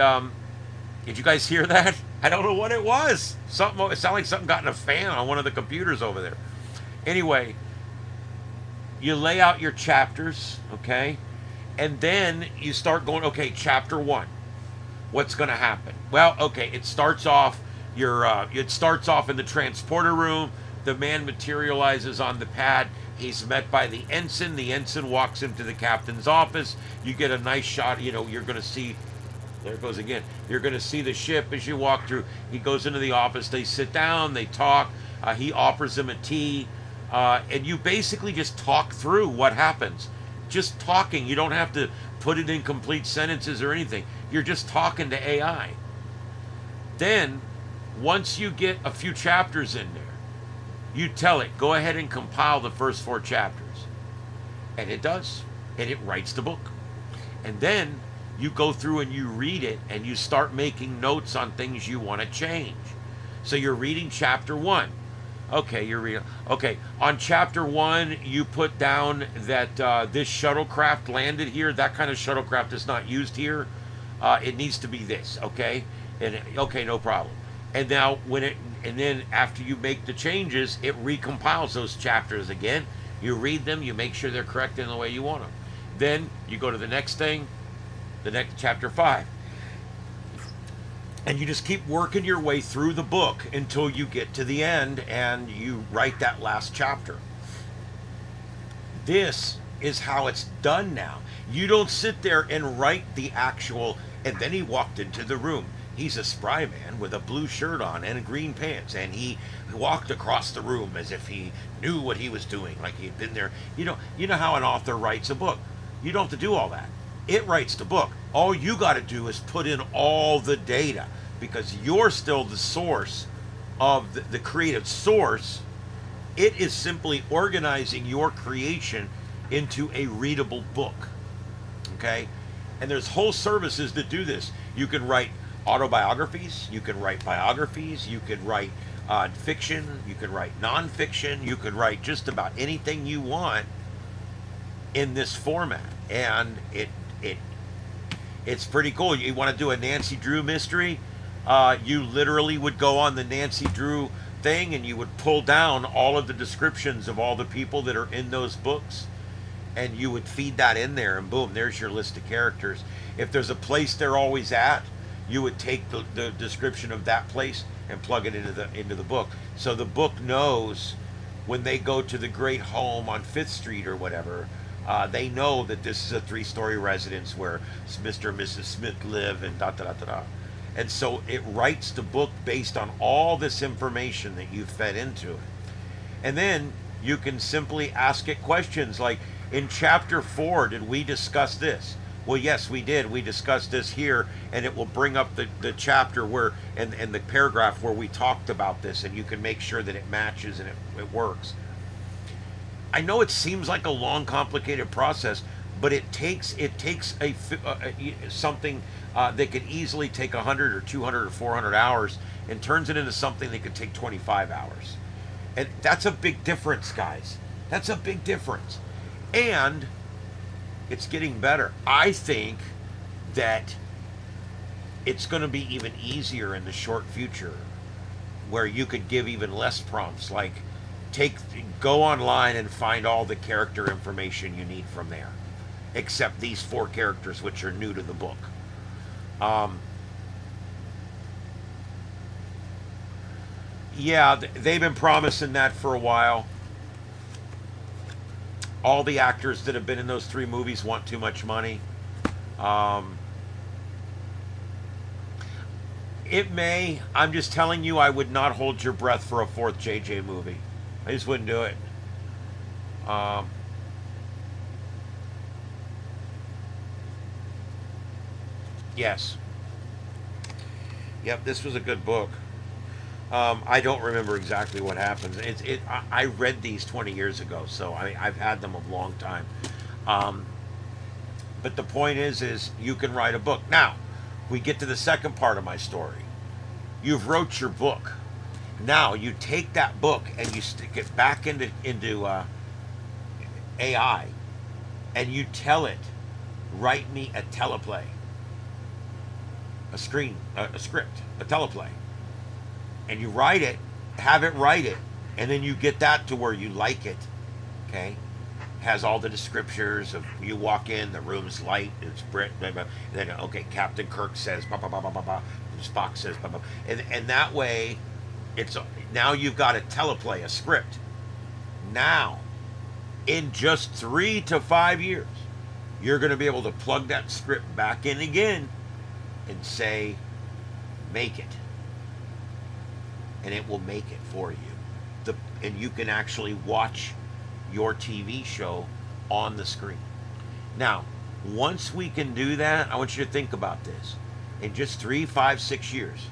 A: did you guys hear that? I don't know what it was. It sounded like something got in a fan on one of the computers over there. Anyway, you lay out your chapters, okay? And then you start going, okay, chapter 1. What's going to happen? Well, okay, it starts off in the transporter room. The man materializes on the pad. He's met by the ensign. The ensign walks into the captain's office. You get a nice shot. You're going to see, there it goes again. You're going to see the ship as you walk through. He goes into the office. They sit down. They talk. He offers him a tea. And you basically just talk through what happens. Just talking. You don't have to put it in complete sentences or anything. You're just talking to AI. Then, once you get a few chapters in there, you tell it, go ahead and compile the first 4 chapters. And it does. And it writes the book. And then you go through and you read it and you start making notes on things you want to change. So you're reading chapter 1. Okay, you're reading. Okay, on chapter 1, you put down that this shuttlecraft landed here. That kind of shuttlecraft is not used here. It needs to be this, okay? And okay, no problem. And now and then after you make the changes, it recompiles those chapters again. You read them, you make sure they're correct in the way you want them. Then you go to the next thing, the next chapter 5. And you just keep working your way through the book until you get to the end and you write that last chapter. This is how it's done now. You don't sit there and write the actual, and then he walked into the room. He's a spry man with a blue shirt on and green pants, and he walked across the room as if he knew what he was doing, like he'd been there. You know how an author writes a book. You don't have to do all that. It writes the book. All you got to do is put in all the data, because you're still the source of the creative source. It is simply organizing your creation into a readable book. Okay? And there's whole services that do this. You can write autobiographies, you can write biographies, you can write fiction, you can write nonfiction, you can write just about anything you want in this format. And it it's pretty cool. You want to do a Nancy Drew mystery? You literally would go on the Nancy Drew thing and you would pull down all of the descriptions of all the people that are in those books, and you would feed that in there, and boom, there's your list of characters. If there's a place they're always at, you would take the description of that place and plug it into the book. So the book knows when they go to the great home on 5th Street or whatever, they know that this is a 3-story residence where Mr. and Mrs. Smith live, and da da da da da. And so it writes the book based on all this information that you fed into it. And then you can simply ask it questions like, in chapter 4, did we discuss this? Well, yes, we did. We discussed this here, and it will bring up the chapter where, and the paragraph where we talked about this, and you can make sure that it matches and it works. I know it seems like a long, complicated process, but it takes something that could easily take 100 or 200 or 400 hours and turns it into something that could take 25 hours. And that's a big difference, guys. That's a big difference. And it's getting better. I think that it's going to be even easier in the short future, where you could give even less prompts, like go online and find all the character information you need from there, except these 4 characters which are new to the book. Yeah, they've been promising that for a while. All the actors that have been in those 3 movies want too much money. It may. I'm just telling you, I would not hold your breath for a 4th JJ movie. I just wouldn't do it. Yes. Yep, this was a good book. I don't remember exactly what happens. I read these 20 years ago, so I've had them a long time. But the point is you can write a book. Now, we get to the second part of my story. You've wrote your book. Now you take that book and you stick it back into AI, and you tell it, write me a teleplay, a script, a teleplay. And you write it, have it write it, and then you get that to where you like it, okay? Has all the descriptors of, you walk in, the room's light, it's bright, blah, blah, then, okay, Captain Kirk says, blah, blah, blah, blah, blah, blah, Spock says, blah, blah, and that way, now you've got a teleplay, a script. Now, in just 3 to 5 years, you're going to be able to plug that script back in again and say, make it. And it will make it for you. And you can actually watch your TV show on the screen. Now, once we can do that, I want you to think about this. In just 3, 5, 6 years,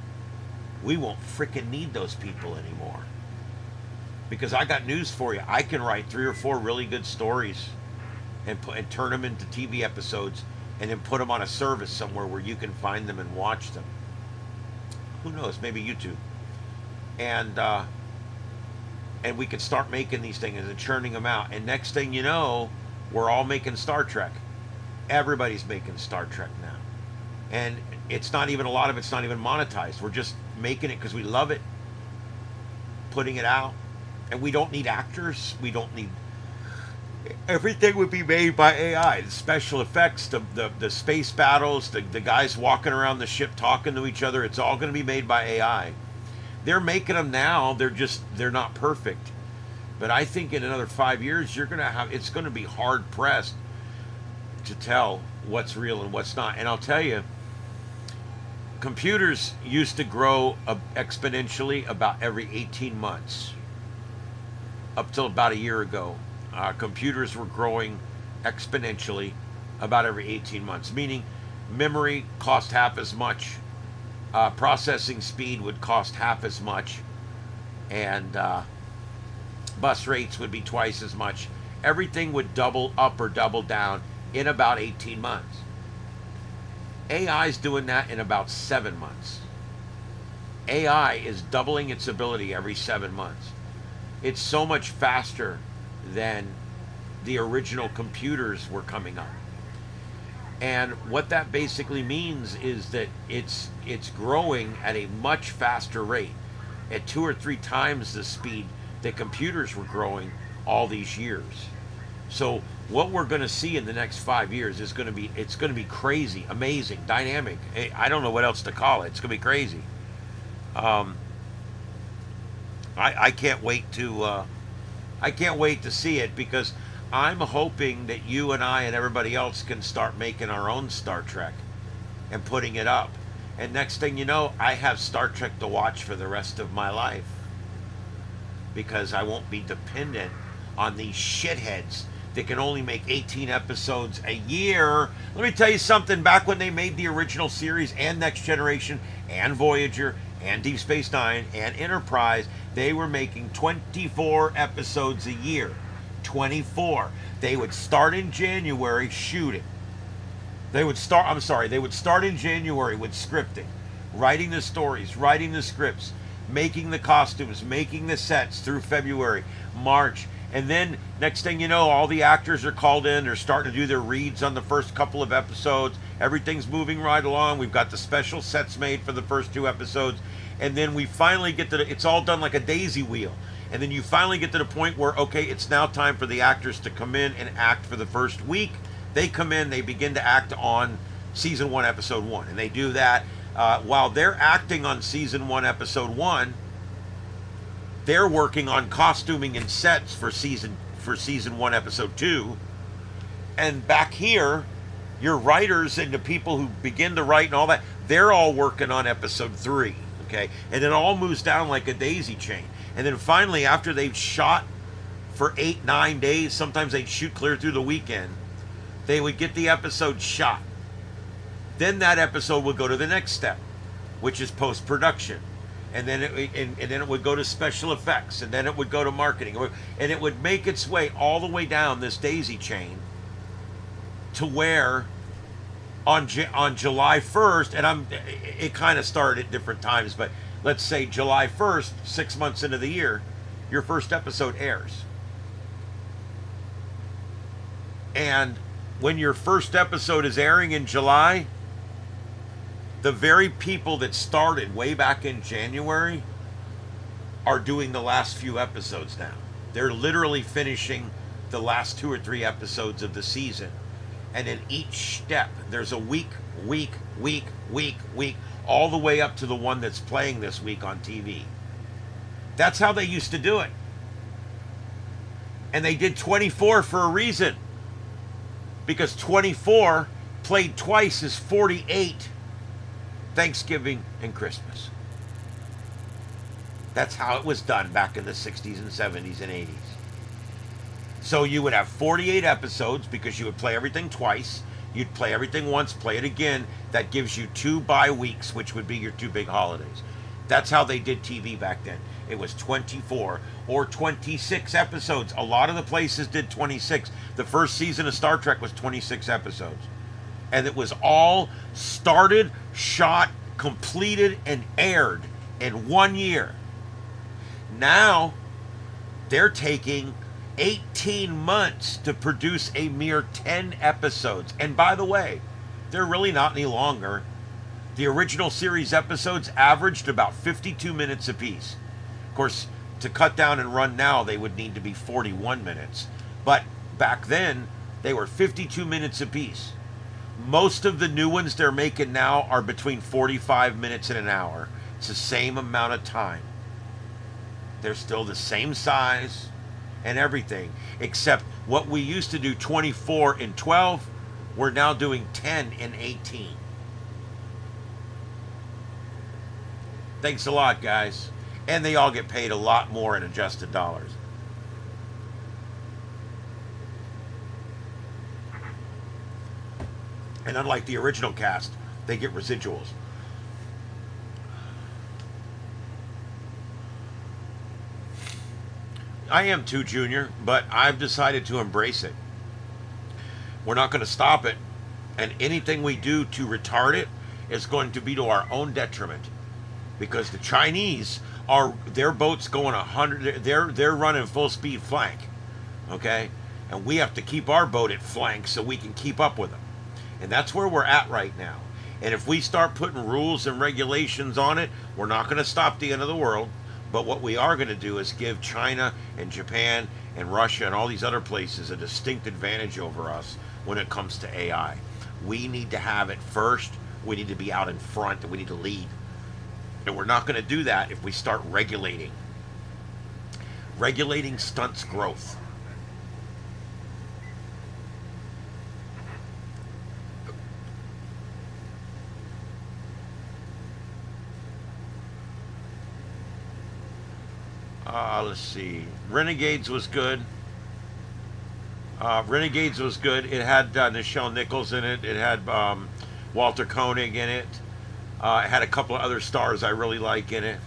A: we won't frickin' need those people anymore. Because I got news for you. I can write 3 or 4 really good stories and turn them into TV episodes, and then put them on a service somewhere where you can find them and watch them. Who knows? Maybe YouTube. And we could start making these things and churning them out. And next thing you know, we're all making Star Trek. Everybody's making Star Trek now. And it's not even, a lot of it's not even monetized. We're just making it because we love it, putting it out. And we don't need actors. We don't need... Everything would be made by AI. The special effects, the space battles, the guys walking around the ship talking to each other, it's all going to be made by AI. They're making them now. They're not perfect. But I think in another 5 years, it's going to be hard pressed to tell what's real and what's not. And I'll tell you, computers used to grow exponentially about every 18 months. Up till about a year ago, computers were growing exponentially about every 18 months, meaning memory cost half as much. Processing speed would cost half as much, and bus rates would be twice as much. Everything would double up or double down in about 18 months. AI is doing that in about 7 months. AI is doubling its ability every 7 months. It's so much faster than the original computers were coming up. And what that basically means is that it's growing at a much faster rate, at 2 or 3 times the speed that computers were growing all these years. So what we're going to see in the next 5 years is going to be, it's going to be crazy, amazing, dynamic. I don't know what else to call it. It's going to be crazy. I can't wait to see it, because I'm hoping that you and I and everybody else can start making our own Star Trek and putting it up. And next thing you know, I have Star Trek to watch for the rest of my life, because I won't be dependent on these shitheads that can only make 18 episodes a year. Let me tell you something, back when they made the original series and Next Generation and Voyager and Deep Space Nine and Enterprise, they were making 24 episodes a year. 24. They would start in January shooting. They would start in January with scripting, writing the stories, writing the scripts, making the costumes, making the sets through February, March. And then next thing you know, all the actors are called in. They're starting to do their reads on the first couple of episodes. Everything's moving right along. We've got the special sets made for the first 2 episodes. And then we finally get to it's all done like a daisy wheel. And then you finally get to the point where, okay, it's now time for the actors to come in and act for the first week. They come in, they begin to act on season 1, episode 1. And they do that while they're acting on season 1, episode 1. They're working on costuming and sets for season 1, episode 2. And back here, your writers and the people who begin to write and all that, they're all working on episode 3. Okay, and it all moves down like a daisy chain. And then finally, after they've shot for 8-9 days, sometimes they'd shoot clear through the weekend, they would get the episode shot. Then that episode would go to the next step, which is post-production. And then it would go to special effects, and then it would go to marketing, and it would make its way all the way down this daisy chain to where on July 1st, and it kind of started at different times, but let's say July 1st, 6 months into the year, your first episode airs. And when your first episode is airing in July, the very people that started way back in January are doing the last few episodes now. They're literally finishing the last 2 or 3 episodes of the season. And in each step, there's a week, all the way up to the one that's playing this week on TV. That's how they used to do it. And they did 24 for a reason. Because 24 played twice is 48 Thanksgiving and Christmas. That's how it was done back in the 60s and 70s and 80s. So you would have 48 episodes because you would play everything twice. You'd play everything once, play it again. That gives you 2 bye weeks, which would be your 2 big holidays. That's how they did TV back then. It was 24 or 26 episodes. A lot of the places did 26. The first season of Star Trek was 26 episodes. And it was all started, shot, completed, and aired in 1 year. Now, they're taking 18 months to produce a mere 10 episodes. And by the way, they're really not any longer. The original series episodes averaged about 52 minutes apiece. Of course, to cut down and run now, they would need to be 41 minutes. But back then, they were 52 minutes apiece. Most of the new ones they're making now are between 45 minutes and an hour. It's the same amount of time. They're still the same size and everything, except what we used to do 24 and 12, we're now doing 10 and 18. Thanks a lot, guys. And they all get paid a lot more in adjusted dollars. And unlike the original cast, they get residuals. I am too, Junior, but I've decided to embrace it. We're not going to stop it, and anything we do to retard it is going to be to our own detriment, because the Chinese are, their boats going 100, they're running full speed flank, okay, and we have to keep our boat at flank so we can keep up with them. And that's where we're at right now. And if we start putting rules and regulations on it, we're not going to stop the end of the world. But what we are going to do is give China and Japan and Russia and all these other places a distinct advantage over us when it comes to AI. We need to have it first. We need to be out in front, and we need to lead. And we're not going to do that if we start regulating. Regulating stunts growth. Let's see. Renegades was good. Renegades was good. It had Nichelle Nichols in it. It had Walter Koenig in it. It had a couple of other stars I really like in it.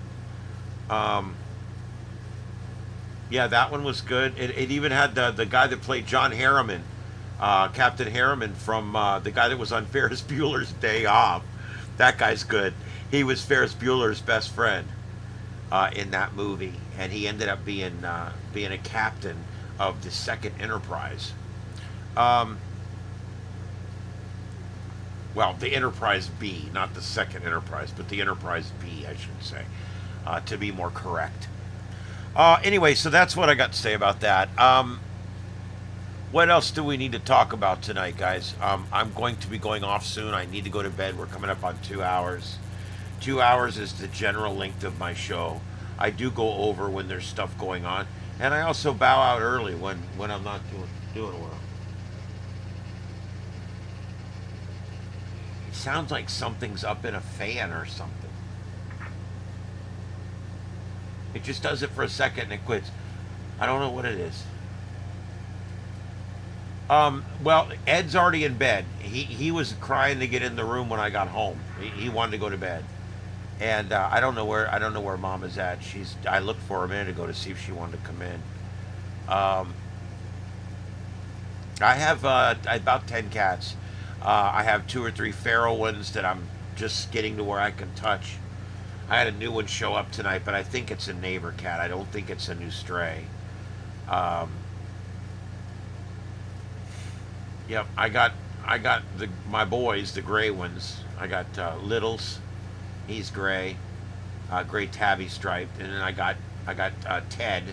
A: Yeah, that one was good. It even had the guy that played John Harriman, Captain Harriman from the guy that was on Ferris Bueller's Day Off. That guy's good. He was Ferris Bueller's best friend in that movie, and he ended up being a captain of the second Enterprise. Well, the Enterprise B, not the second Enterprise, but the Enterprise B, I should say, to be more correct. Anyway, so that's what I got to say about that. What else do we need to talk about tonight, guys? I'm going to be going off soon. I need to go to bed. We're coming up on 2 hours. 2 hours is the general length of my show. I do go over when there's stuff going on, and I also bow out early when I'm not doing well. It sounds like something's up in a fan or something. It just does it for a second and it quits. I don't know what it is. Well, Ed's already in bed. He was crying to get in the room when I got home. He wanted to go to bed. And I don't know where Mom is at. I looked for her a minute ago to see if she wanted to come in. I have about 10 cats. I have 2 or 3 feral ones that I'm just getting to where I can touch. I had a new one show up tonight, but I think it's a neighbor cat. I don't think it's a new stray. Yep, I got my boys, the gray ones. I got Littles. He's gray, gray tabby striped, and then I got Ted.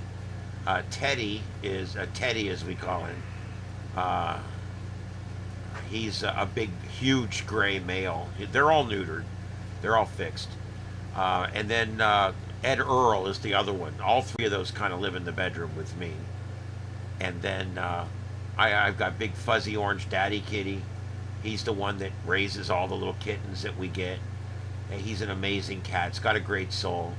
A: Teddy is Teddy, as we call him. He's a big, huge gray male. They're all neutered. They're all fixed. And then Ed Earl is the other one. All 3 of those kind of live in the bedroom with me. And then I've got big fuzzy orange daddy kitty. He's the one that raises all the little kittens that we get. And he's an amazing cat. It's got a great soul.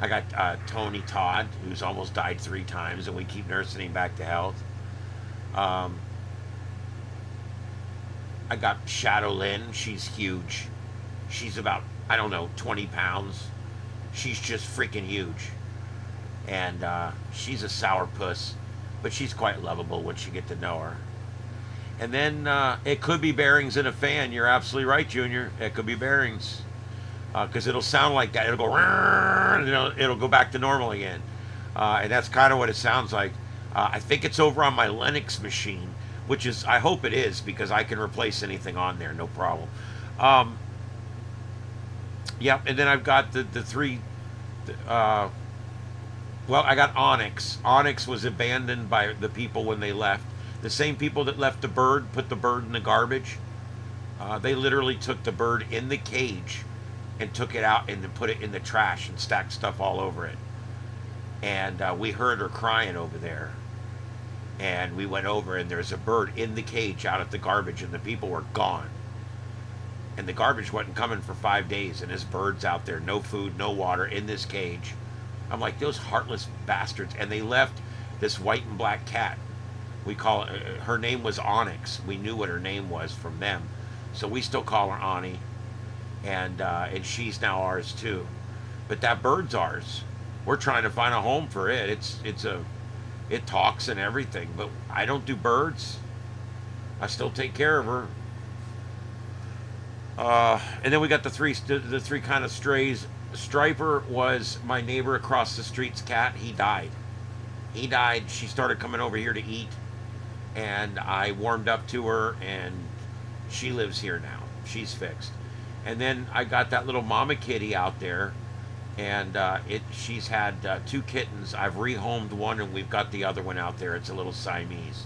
A: I got Tony Todd, who's almost died 3 times, and we keep nursing him back to health. I got Shadow Lynn. She's huge. She's about, I don't know, 20 pounds. She's just freaking huge. And she's a sourpuss, but she's quite lovable once you get to know her. And then it could be bearings in a fan. You're absolutely right, Junior. It could be bearings. Because it'll sound like that. It'll go, and it'll go back to normal again. And that's kind of what it sounds like. I think it's over on my Linux machine, which is, I hope it is, because I can replace anything on there, no problem. Yep, and then I've got the 3, well, I got Onyx. Onyx was abandoned by the people when they left. The same people that left the bird, put the bird in the garbage. They literally took the bird in the cage and took it out and then put it in the trash and stacked stuff all over it. And we heard her crying over there. And we went over, and there's a bird in the cage out at the garbage, and the people were gone. And the garbage wasn't coming for 5 days, and this bird's out there, no food, no water, in this cage. I'm like, those heartless bastards. And they left this white and black cat. We call it, her name was Onyx. We knew what her name was from them. So we still call her Ani. And she's now ours too. But that bird's ours. We're trying to find a home for it. It talks and everything, but I don't do birds. I still take care of her. And then we got the three kind of strays. Striper was my neighbor across the street's cat. He died. She started coming over here to eat, and I warmed up to her, and She lives here now. She's fixed. And then I got that little mama kitty out there, and she's had 2 kittens. I've rehomed one, and we've got the other one out there. It's a little Siamese,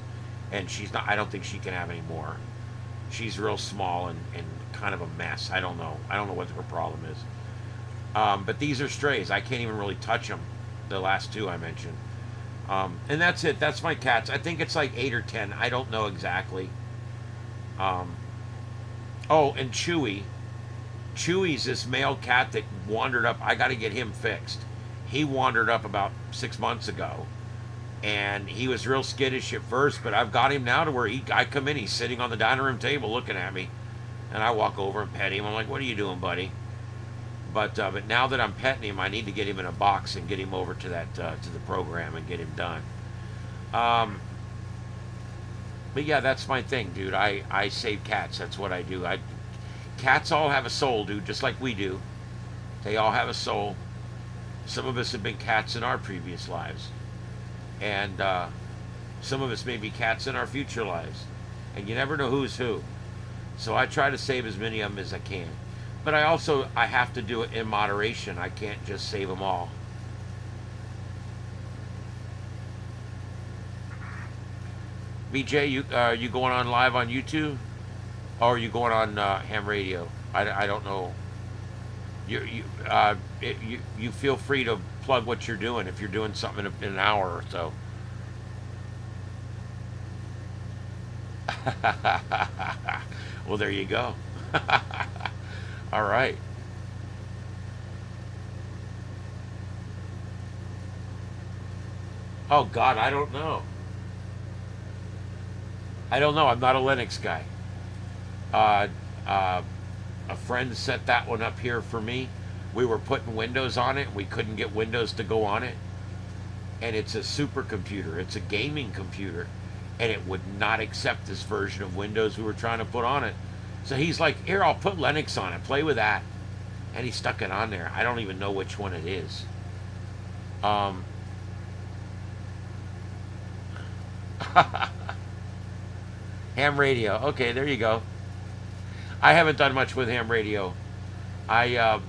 A: and she's not. I don't think she can have any more. She's real small and kind of a mess. I don't know. I don't know what her problem is. But these are strays. I can't even really touch them. The last 2 I mentioned. And that's it. That's my cats. I think it's like 8 or 10. I don't know exactly. Oh, and Chewy. Chewy's this male cat that wandered up. I got to get him fixed. He wandered up about 6 months ago, and he was real skittish at first, but I've got him now to where I come in, he's sitting on the dining room table looking at me, and I walk over and pet him. I'm like, what are you doing, buddy? But now that I'm petting him, I need to get him in a box and get him over to that to the program and get him done. But yeah, that's my thing, dude. I save cats. That's what I do. Cats all have a soul, dude, just like we do. They all have a soul. Some of us have been cats in our previous lives. And some of us may be cats in our future lives. And you never know who's who. So I try to save as many of them as I can. But I have to do it in moderation. I can't just save them all. BJ, you going on live on YouTube? Or are you going on ham radio? I don't know. You feel free to plug what you're doing if you're doing something in an hour or so. Well, there you go. All right. Oh God, I don't know. I'm not a Linux guy. A friend set that one up here for me. We were putting Windows on it. We couldn't get Windows to go on it. And it's a supercomputer. It's a gaming computer. And it would not accept this version of Windows we were trying to put on it. So he's like, here, I'll put Linux on it. Play with that. And he stuck it on there. I don't even know which one it is. Ham radio. Okay, there you go. I haven't done much with ham radio. I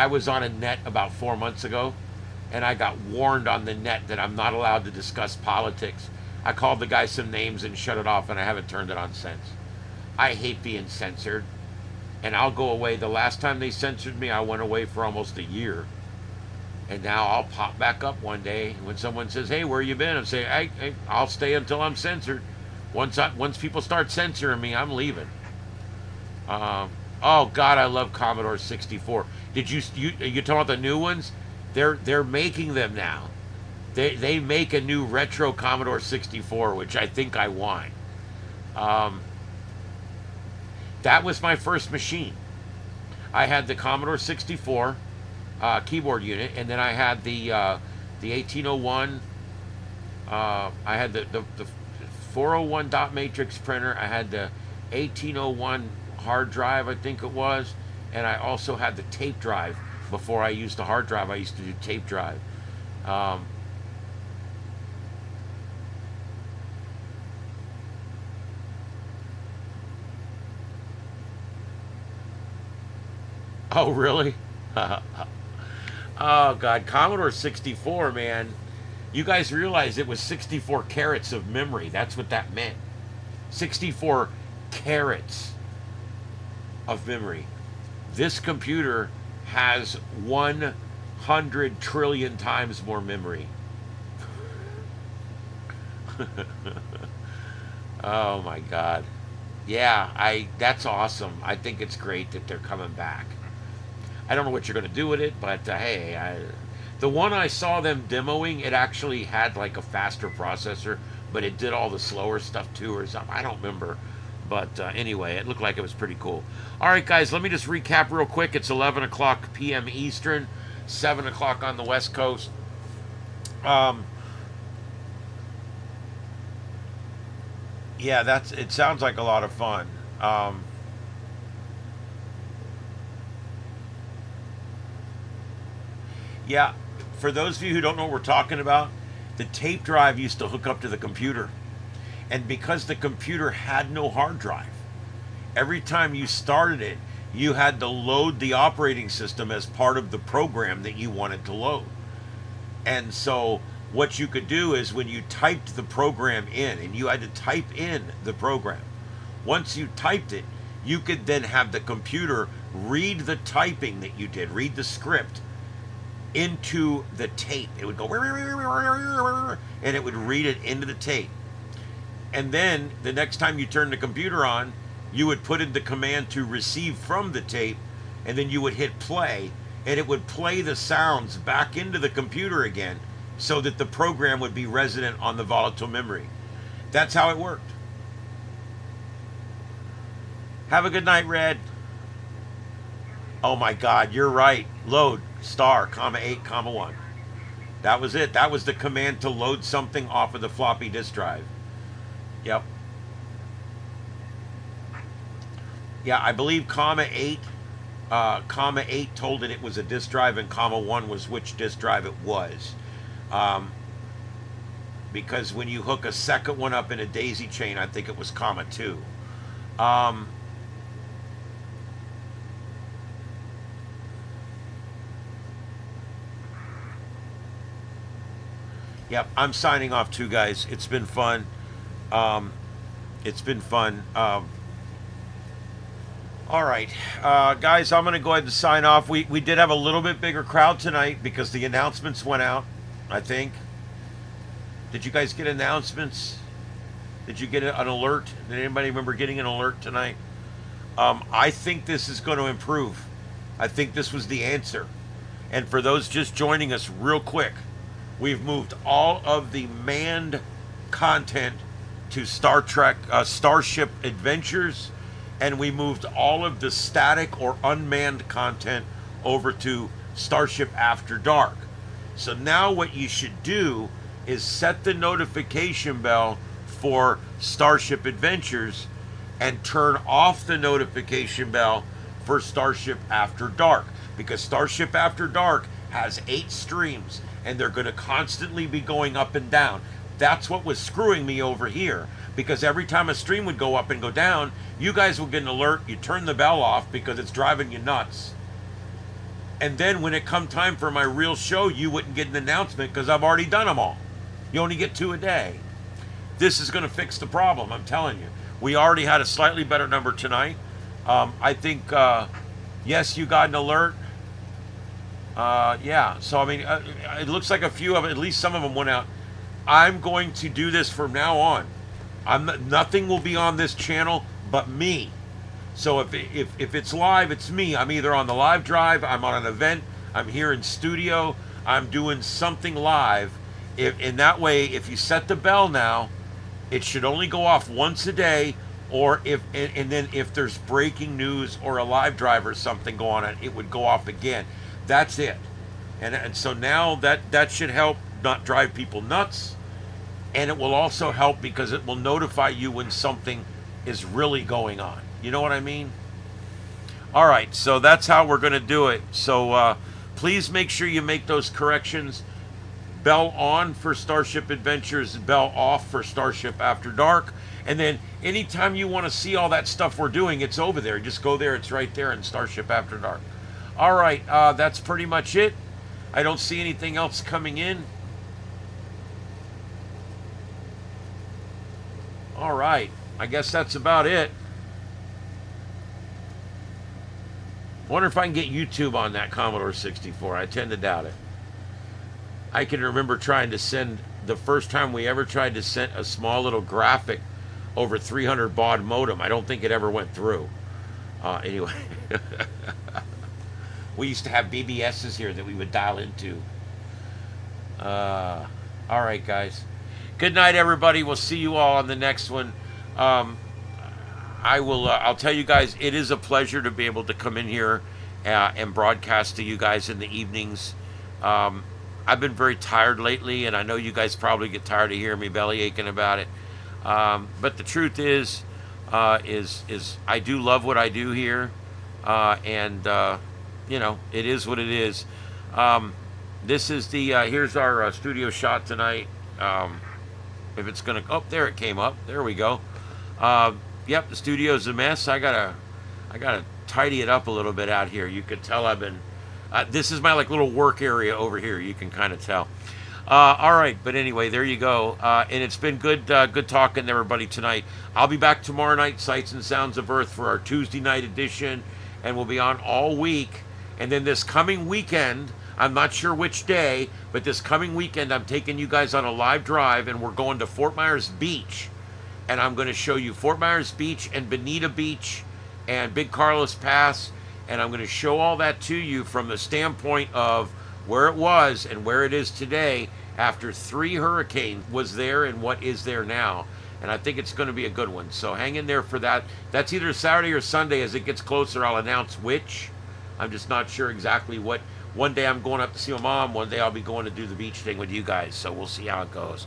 A: was on a net about 4 months ago, and I got warned on the net that I'm not allowed to discuss politics. I called the guy some names and shut it off, and I haven't turned it on since. I hate being censored, and I'll go away. The last time they censored me, I went away for almost a year. And now I'll pop back up one day when someone says, hey, where you been? I'm saying, hey, I'll stay until I'm censored. Once people start censoring me, I'm leaving. Oh God, I love Commodore 64. Did you talking about the new ones? They're making them now. They make a new retro Commodore 64, which I think I want. That was my first machine. I had the Commodore 64 keyboard unit, and then I had the 1801. I had the 401 dot matrix printer. I had the 1801 hard drive, I think it was, and I also had the tape drive. Before I used the hard drive, I used to do tape drive. Oh, really? Oh, God. Commodore 64, man. You guys realize it was 64 carats of memory. That's what that meant. 64 carats of memory. This computer has 100 trillion times more memory. Oh, my God. Yeah, that's awesome. I think it's great that they're coming back. I don't know what you're going to do with it, but hey, the one I saw them demoing, it actually had like a faster processor, but it did all the slower stuff too or something. I don't remember. But anyway, it looked like it was pretty cool. All right, guys, let me just recap real quick. It's 11 o'clock p.m. Eastern, 7 o'clock on the West Coast. Yeah, it sounds like a lot of fun. Yeah, for those of you who don't know what we're talking about, the tape drive used to hook up to the computer. And because the computer had no hard drive, every time you started it, you had to load the operating system as part of the program that you wanted to load. And so what you could do is when you typed the program in, and you had to type in the program, once you typed it, you could then have the computer read the typing that you did, read the script into the tape. It would go, and it would read it into the tape. And then the next time you turn the computer on, you would put in the command to receive from the tape, and then you would hit play, and it would play the sounds back into the computer again so that the program would be resident on the volatile memory. That's how it worked. Have a good night, Red. Oh my God, you're right. Load star, comma 8, comma 1. That was it. That was the command to load something off of the floppy disk drive. Yep. Yeah, I believe comma 8 told it was a disk drive, and comma 1 was which disk drive it was. Because when you hook a second one up in a daisy chain, I think it was comma 2. Yep, I'm signing off too, guys. It's been fun. It's been fun. All right, guys, I'm going to go ahead and sign off. We did have a little bit bigger crowd tonight because the announcements went out, I think. Did you guys get announcements? Did you get an alert? Did anybody remember getting an alert tonight? I think this is going to improve. I think this was the answer. And for those just joining us real quick, we've moved all of the manned content to Starship Adventures, and we moved all of the static or unmanned content over to Starship After Dark. So now what you should do is set the notification bell for Starship Adventures and turn off the notification bell for Starship After Dark, because Starship After Dark has 8 streams, and they're going to constantly be going up and down. That's what was screwing me over here, because every time a stream would go up and go down, you guys would get an alert, you turn the bell off because it's driving you nuts. And then when it come time for my real show, you wouldn't get an announcement because I've already done them all. You only get 2 a day. This is going to fix the problem, I'm telling you. We already had a slightly better number tonight. I think, yes, you got an alert. Yeah, so I mean, it looks like a few of it, at least some of them went out. I'm going to do this from now on. Nothing will be on this channel but me. So if it's live, it's me. I'm either on the live drive, I'm on an event, I'm here in studio, I'm doing something live. In that way, if you set the bell now, it should only go off once a day, or and then if there's breaking news or a live drive or something going on, it would go off again. That's it. And so now that should help not drive people nuts, and it will also help because it will notify you when something is really going on. You know what I mean? All right, so that's how we're going to do it. So please make sure you make those corrections. Bell on for Starship Adventures, bell off for Starship After Dark. And then anytime you want to see all that stuff we're doing, it's over there. Just go there. It's right there in Starship After Dark. All right, that's pretty much it. I don't see anything else coming in. All right, I guess that's about it. Wonder if I can get YouTube on that Commodore 64. I tend to doubt it. I can remember trying to send, the first time we ever tried to send a small little graphic over 300 baud modem. I don't think it ever went through. Anyway. We used to have BBSs here that we would dial into. All right, guys. Good night, everybody. We'll see you all on the next one. I'll tell you guys, it is a pleasure to be able to come in here and broadcast to you guys in the evenings. I've been very tired lately, and I know you guys probably get tired of hearing me belly aching about it. But the truth is I do love what I do here, and you know, it is what it is. This is the here's our studio shot tonight. If it's gonna, oh, there it came up. There we go. Yep, the studio's a mess. I gotta tidy it up a little bit out here. You could tell I've been. This is my like little work area over here. You can kind of tell. All right, but anyway, there you go. And it's been good talking to everybody tonight. I'll be back tomorrow night, Sights and Sounds of Earth, for our Tuesday night edition, and we'll be on all week. And then this coming weekend, I'm not sure which day, but this coming weekend, I'm taking you guys on a live drive, and we're going to Fort Myers Beach. And I'm going to show you Fort Myers Beach and Bonita Beach and Big Carlos Pass. And I'm going to show all that to you from the standpoint of where it was and where it is today after 3 hurricanes was there and what is there now. And I think it's going to be a good one. So hang in there for that. That's either Saturday or Sunday. As it gets closer, I'll announce which. I'm just not sure exactly what. One day I'm going up to see my mom. One day I'll be going to do the beach thing with you guys. So we'll see how it goes.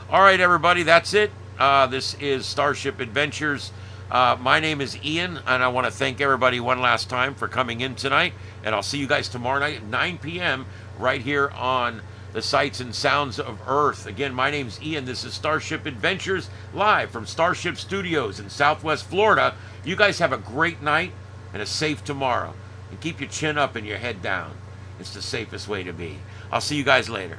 A: All right, everybody, that's it. This is Starship Adventures. My name is Ian, and I want to thank everybody one last time for coming in tonight. And I'll see you guys tomorrow night at 9 p.m. right here on the Sights and Sounds of Earth. Again, my name's Ian. This is Starship Adventures, live from Starship Studios in Southwest Florida. You guys have a great night and a safe tomorrow. And keep your chin up and your head down. It's the safest way to be. I'll see you guys later.